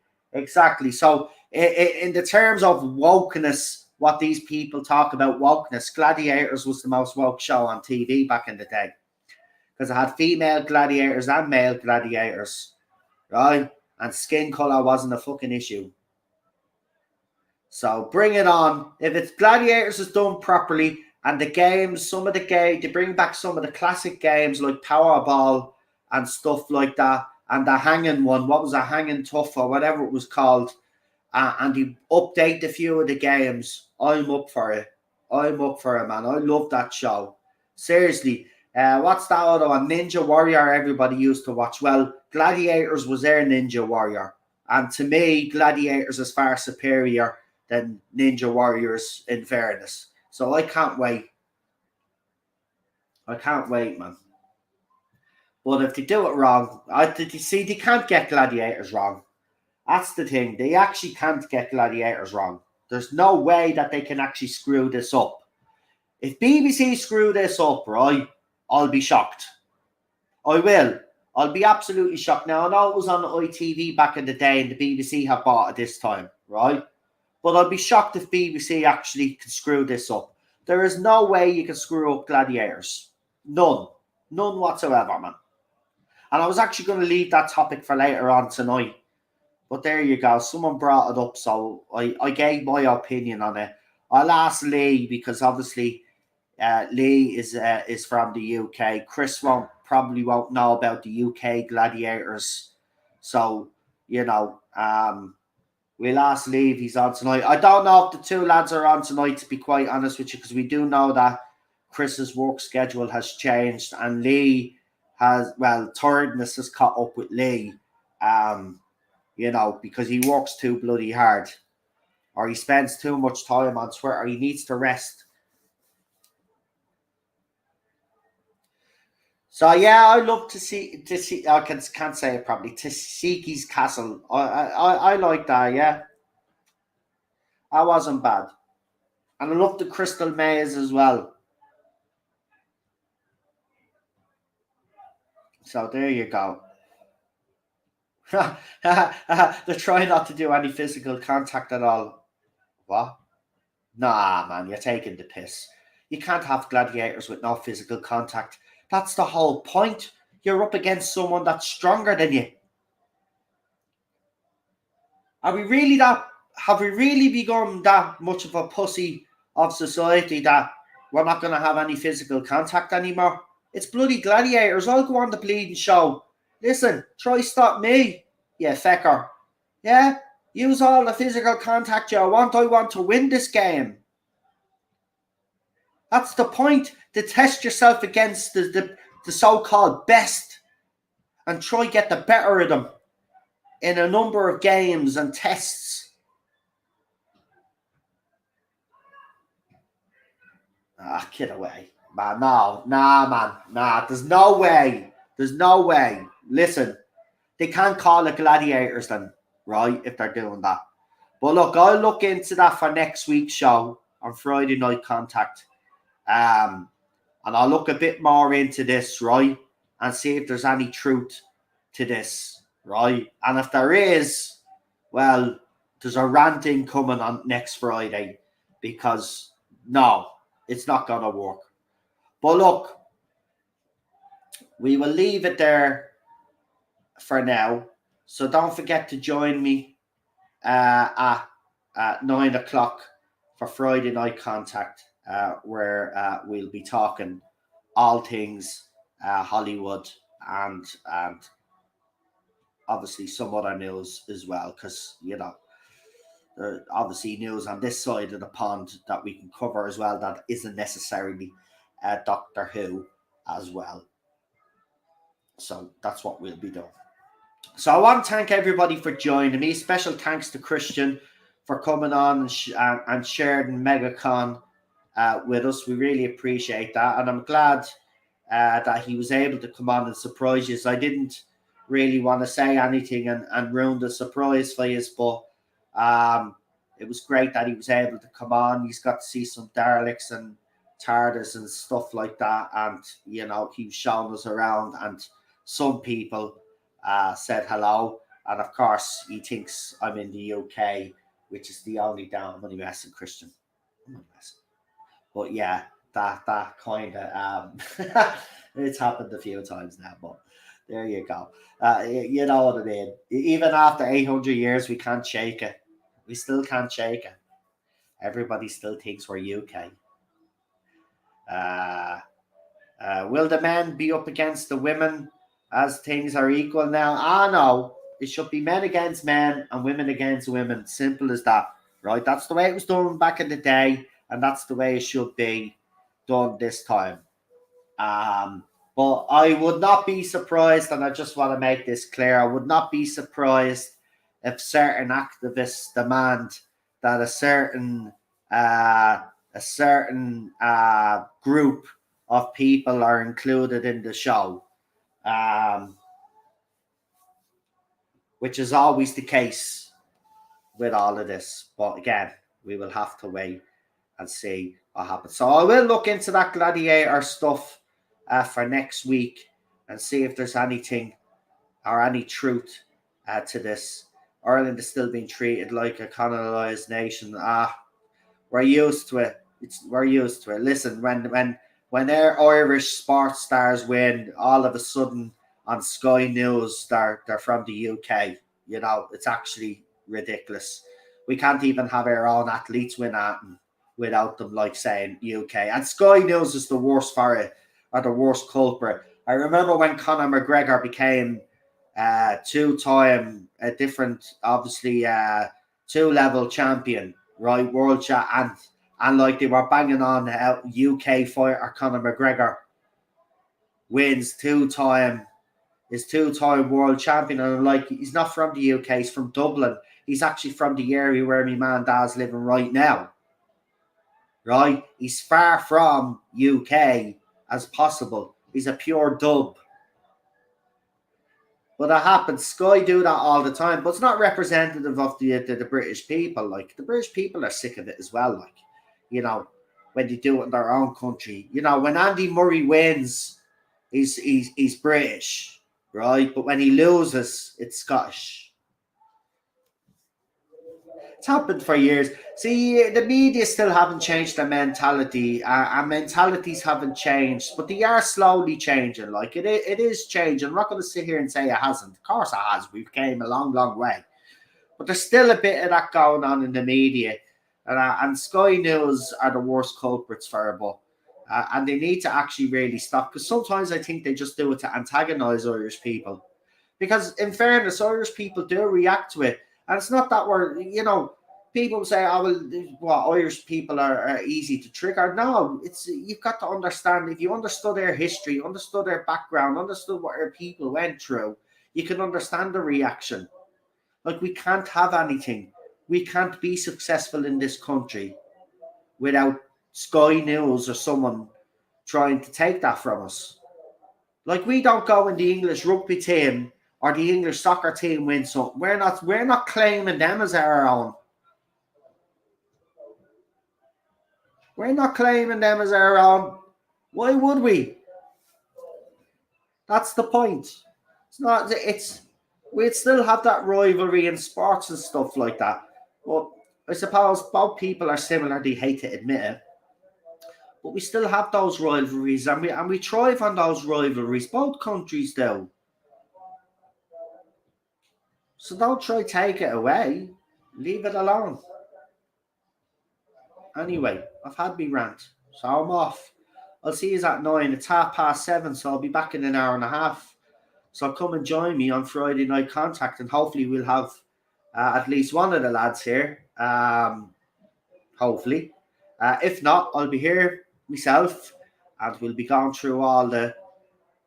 So, in the terms of wokeness, what these people talk about wokeness, Gladiators was the most woke show on TV back in the day. Because it had female gladiators and male gladiators, right? And skin color wasn't a fucking issue. So bring it on. If it's Gladiators is done properly and the games, they bring back some of the classic games like Powerball and stuff like that. And the hanging one, what was a hanging tough or whatever it was called. And you update a few of the games. I'm up for it. Man. I love that show. Seriously. What's that other one? Ninja Warrior everybody used to watch. Well, Gladiators was their Ninja Warrior. And to me, Gladiators is far superior than Ninja Warriors in fairness. So I can't wait. Man. But if they do it wrong, they can't get Gladiators wrong. That's the thing. They actually can't get Gladiators wrong. There's no way that they can actually screw this up. If BBC screw this up, right, I'll be shocked. I will. I'll be absolutely shocked. Now, I know it was on ITV back in the day and the BBC have bought it this time, right? But I'll be shocked if BBC actually can screw this up. There is no way you can screw up Gladiators. None. None whatsoever, man. And I was actually going to leave that topic for later on tonight. But there you go. Someone brought it up, so I gave my opinion on it. I'll ask Lee because obviously Lee is from the UK. Chris probably won't know about the UK Gladiators. So, we'll ask Lee if he's on tonight. I don't know if the two lads are on tonight, to be quite honest with you, because we do know that Chris's work schedule has changed and Lee Tardis has caught up with Lee. Because he works too bloody hard or he spends too much time on Twitter. He needs to rest. So, yeah, I'd love to see I can't say it properly, Tashiki's Castle. I like that, yeah. That wasn't bad. And I love the Crystal Maze as well. So, there you go. They're trying not to do any physical contact at all. What? Nah, man, you're taking the piss. You can't have gladiators with no physical contact. That's the whole point. You're up against someone that's stronger than you. Have we really become that much of a pussy of society that we're not going to have any physical contact anymore? It's bloody gladiators. I'll go on the bleeding show. Listen, try stop me, you fecker. Yeah? Use all the physical contact you want. I want to win this game. That's the point. To test yourself against the so-called best and try get the better of them in a number of games and tests. Get away. Man, no. Nah, man. Nah, there's no way. There's no way. Listen, they can't call it gladiators then, right, if they're doing that. But look, I'll look into that for next week's show on Friday Night Contact. And I'll look a bit more into this, right? And see if there's any truth to this, right? And if there is, well, there's a ranting coming on next Friday because no, it's not going to work. But look, we will leave it there for now. So don't forget to join me at 9 o'clock for Friday Night Contact, where we'll be talking all things Hollywood and obviously some other news as well, because there obviously news on this side of the pond that we can cover as well that isn't necessarily Doctor Who as well. So that's what we'll be doing. So I want to thank everybody for joining me. Special thanks to Christian for coming on and sharing MegaCon with us. We really appreciate that, and I'm glad that he was able to come on and surprise you. I didn't really want to say anything and ruin the surprise for you, but it was great that he was able to come on. He's got to see some Daleks and Tardis and stuff like that, and he was showing us around, and some people said hello, and of course he thinks I'm in the UK, which is the only down. I'm only messing, Christian. I'm only messing. But yeah, that kind of it's happened a few times now, but there you go. You know what I mean. Even after 800 years, we can't shake it. We still can't shake it. Everybody still thinks we're UK. Will the men be up against the women as things are equal now? No. It should be men against men and women against women. Simple as that, right? That's the way it was done back in the day, and that's the way it should be done this time. But I would not be surprised, and I just want to make this clear, I would not be surprised if certain activists demand that a certain group of people are included in the show, which is always the case with all of this. But again, we will have to wait and see what happens. So I will look into that Gladiator stuff for next week and see if there's anything or any truth to this. Ireland is still being treated like a colonized nation. We're used to it. We're used to it. Listen, when our Irish sports stars win, all of a sudden on Sky News, they're from the UK. It's actually ridiculous. We can't even have our own athletes win at them without them saying UK. And Sky News is the worst for it, or the worst culprit. I remember when Conor McGregor became two-time, different, obviously, two-level champion, right, world champ, and they were banging on UK fighter Conor McGregor wins two-time world champion, and he's not from the UK, he's from Dublin. He's actually from the area where my man Dad's living right now. Right? He's far from UK as possible. He's a pure dub. But it happens. Sky do that all the time, but it's not representative of the British people. The British people are sick of it as well. When they do it in their own country. When Andy Murray wins, he's British, right? But when he loses, it's Scottish. It's happened for years. See, the media still haven't changed their mentality. Our mentalities haven't changed, but they are slowly changing. It is changing. I'm not going to sit here and say it hasn't. Of course it has. We've came a long, long way. But there's still a bit of that going on in the media. And Sky News are the worst culprits for it. And they need to actually really stop. Because sometimes I think they just do it to antagonize Irish people. Because in fairness, Irish people do react to it. And it's not that we're, people say, Irish people are easy to trigger. No, you've got to understand, if you understood their history, understood their background, understood what their people went through, you can understand the reaction. We can't have anything. We can't be successful in this country without Sky News or someone trying to take that from us. We don't go in the English rugby team or the English soccer team win something. We're not claiming them as our own. We're not claiming them as our own. Why would we? That's the point. It's not. We'd still have that rivalry in sports and stuff like that. But I suppose both people are similar. They hate to admit it, but we still have those rivalries, and we thrive on those rivalries. Both countries do. So don't try to take it away. Leave it alone. Anyway, I've had me rant, so I'm off. I'll see you at 9. It's 7:30, so I'll be back in an hour and a half. So come and join me on Friday Night Contact, and hopefully we'll have at least one of the lads here. Hopefully. If not, I'll be here myself, and we'll be going through all the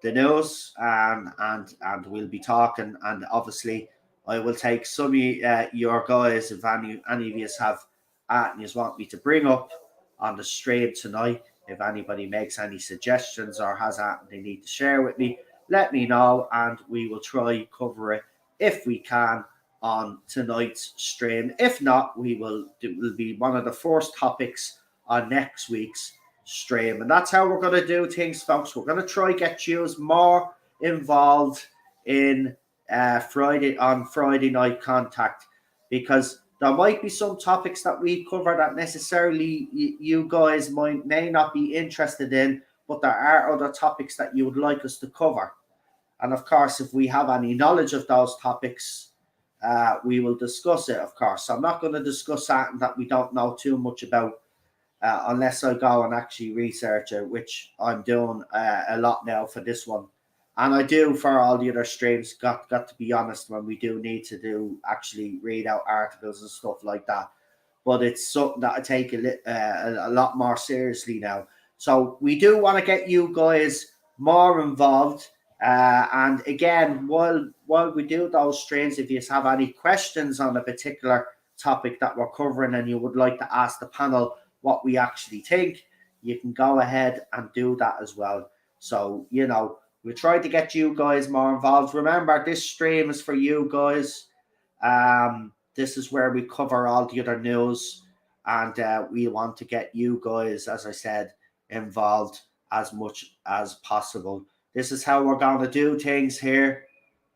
news, and we'll be talking. And obviously, I will take some of your guys, if any of you have anything you want me to bring up on the stream tonight. If anybody makes any suggestions or has anything they need to share with me, let me know, and we will try cover it if we can on tonight's stream. If not, it will be one of the first topics on next week's stream. And that's how we're going to do things, folks. We're going to try get you more involved in Friday Night Contact, because there might be some topics that we cover that necessarily you guys may not be interested in, but there are other topics that you would like us to cover. And of course, if we have any knowledge of those topics, we will discuss it, of course. So I'm not going to discuss something that we don't know too much about unless I go and actually research it, which I'm doing a lot now for this one. And I do for all the other streams, got to be honest, when we do need to actually read out articles and stuff like that. But it's something that I take a lot more seriously now. So we do want to get you guys more involved. And again, while we do those streams, if you have any questions on a particular topic that we're covering and you would like to ask the panel what we actually think, you can go ahead and do that as well. So, we try to get you guys more involved. Remember, this stream is for you guys. This is where we cover all the other news, and we want to get you guys, as I said, involved as much as possible. This is how we're going to do things here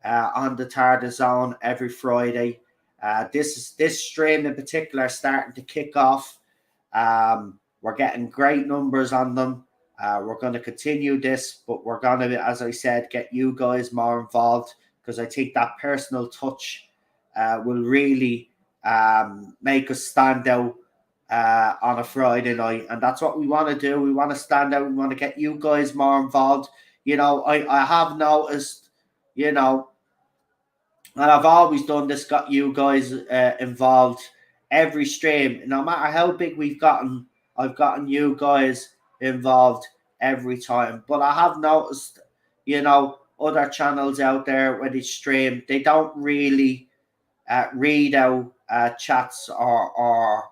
on the Tardis Zone every Friday. This stream in particular is starting to kick off. We're getting great numbers on them. We're going to continue this, but we're going to, as I said, get you guys more involved, because I think that personal touch will really make us stand out on a Friday night. And that's what we want to do. We want to stand out. We want to get you guys more involved. I have noticed, and I've always done this, got you guys involved every stream. No matter how big I've gotten you guys involved every time. But I have noticed, other channels out there where they stream, they don't really read out chats or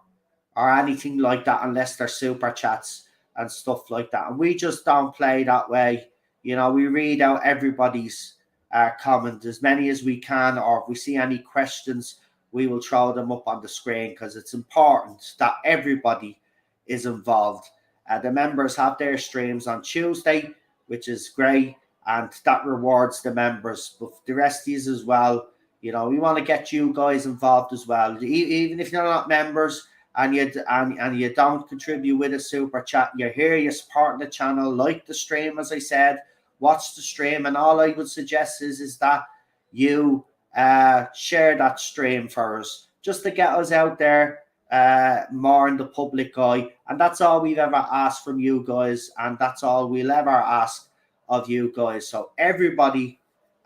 anything like that unless they're super chats and stuff like that. And we just don't play that way. We read out everybody's comment, as many as we can, or if we see any questions, we will throw them up on the screen, because it's important that everybody is involved. The members have their streams on Tuesday, which is great, and that rewards the members. But the resties as well, we want to get you guys involved as well. Even if you're not members and you don't contribute with a super chat, you're here, you're supporting the channel, like the stream, as I said, watch the stream, and all I would suggest is that you share that stream for us, just to get us out there more in the public eye. And that's all we've ever asked from you guys, and that's all we'll ever ask of you guys. So everybody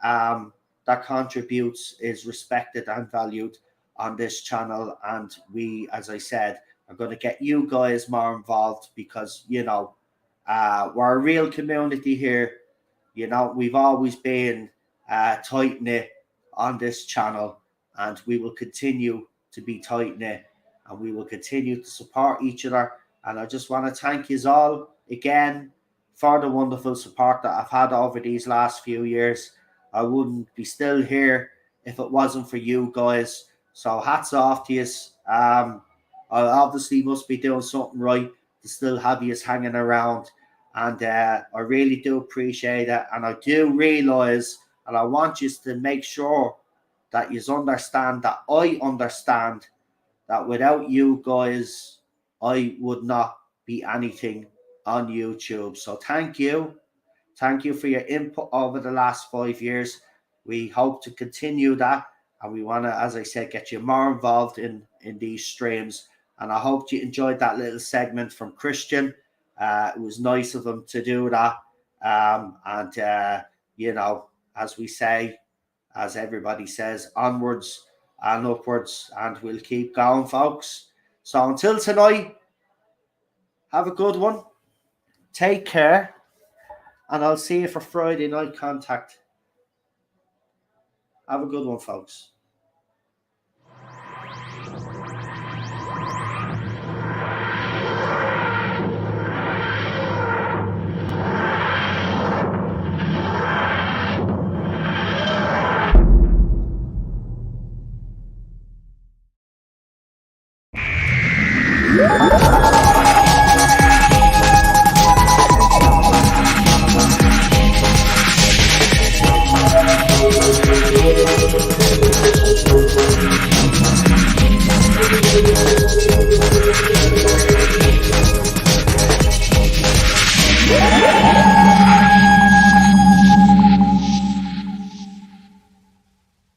that contributes is respected and valued on this channel, and we, as I said, are going to get you guys more involved, because we're a real community here. We've always been tight knit on this channel, and we will continue to be tight knit, and we will continue to support each other. And I just want to thank you all again for the wonderful support that I've had over these last few years. I wouldn't be still here if it wasn't for you guys. So hats off to you. I obviously must be doing something right, to still have you hanging around. And I really do appreciate it. And I do realize, and I want you to make sure that you understand that I understand that without you guys, I would not be anything on YouTube. So thank you. Thank you for your input over the last 5 years. We hope to continue that. And we want to, as I said, get you more involved in these streams. And I hope you enjoyed that little segment from Christian. It was nice of him to do that. You know, as we say, as everybody says, onwards and upwards, and we'll keep going, folks. So until tonight, have a good one. Take care, and I'll see you for Friday night contact. Have a good one, folks.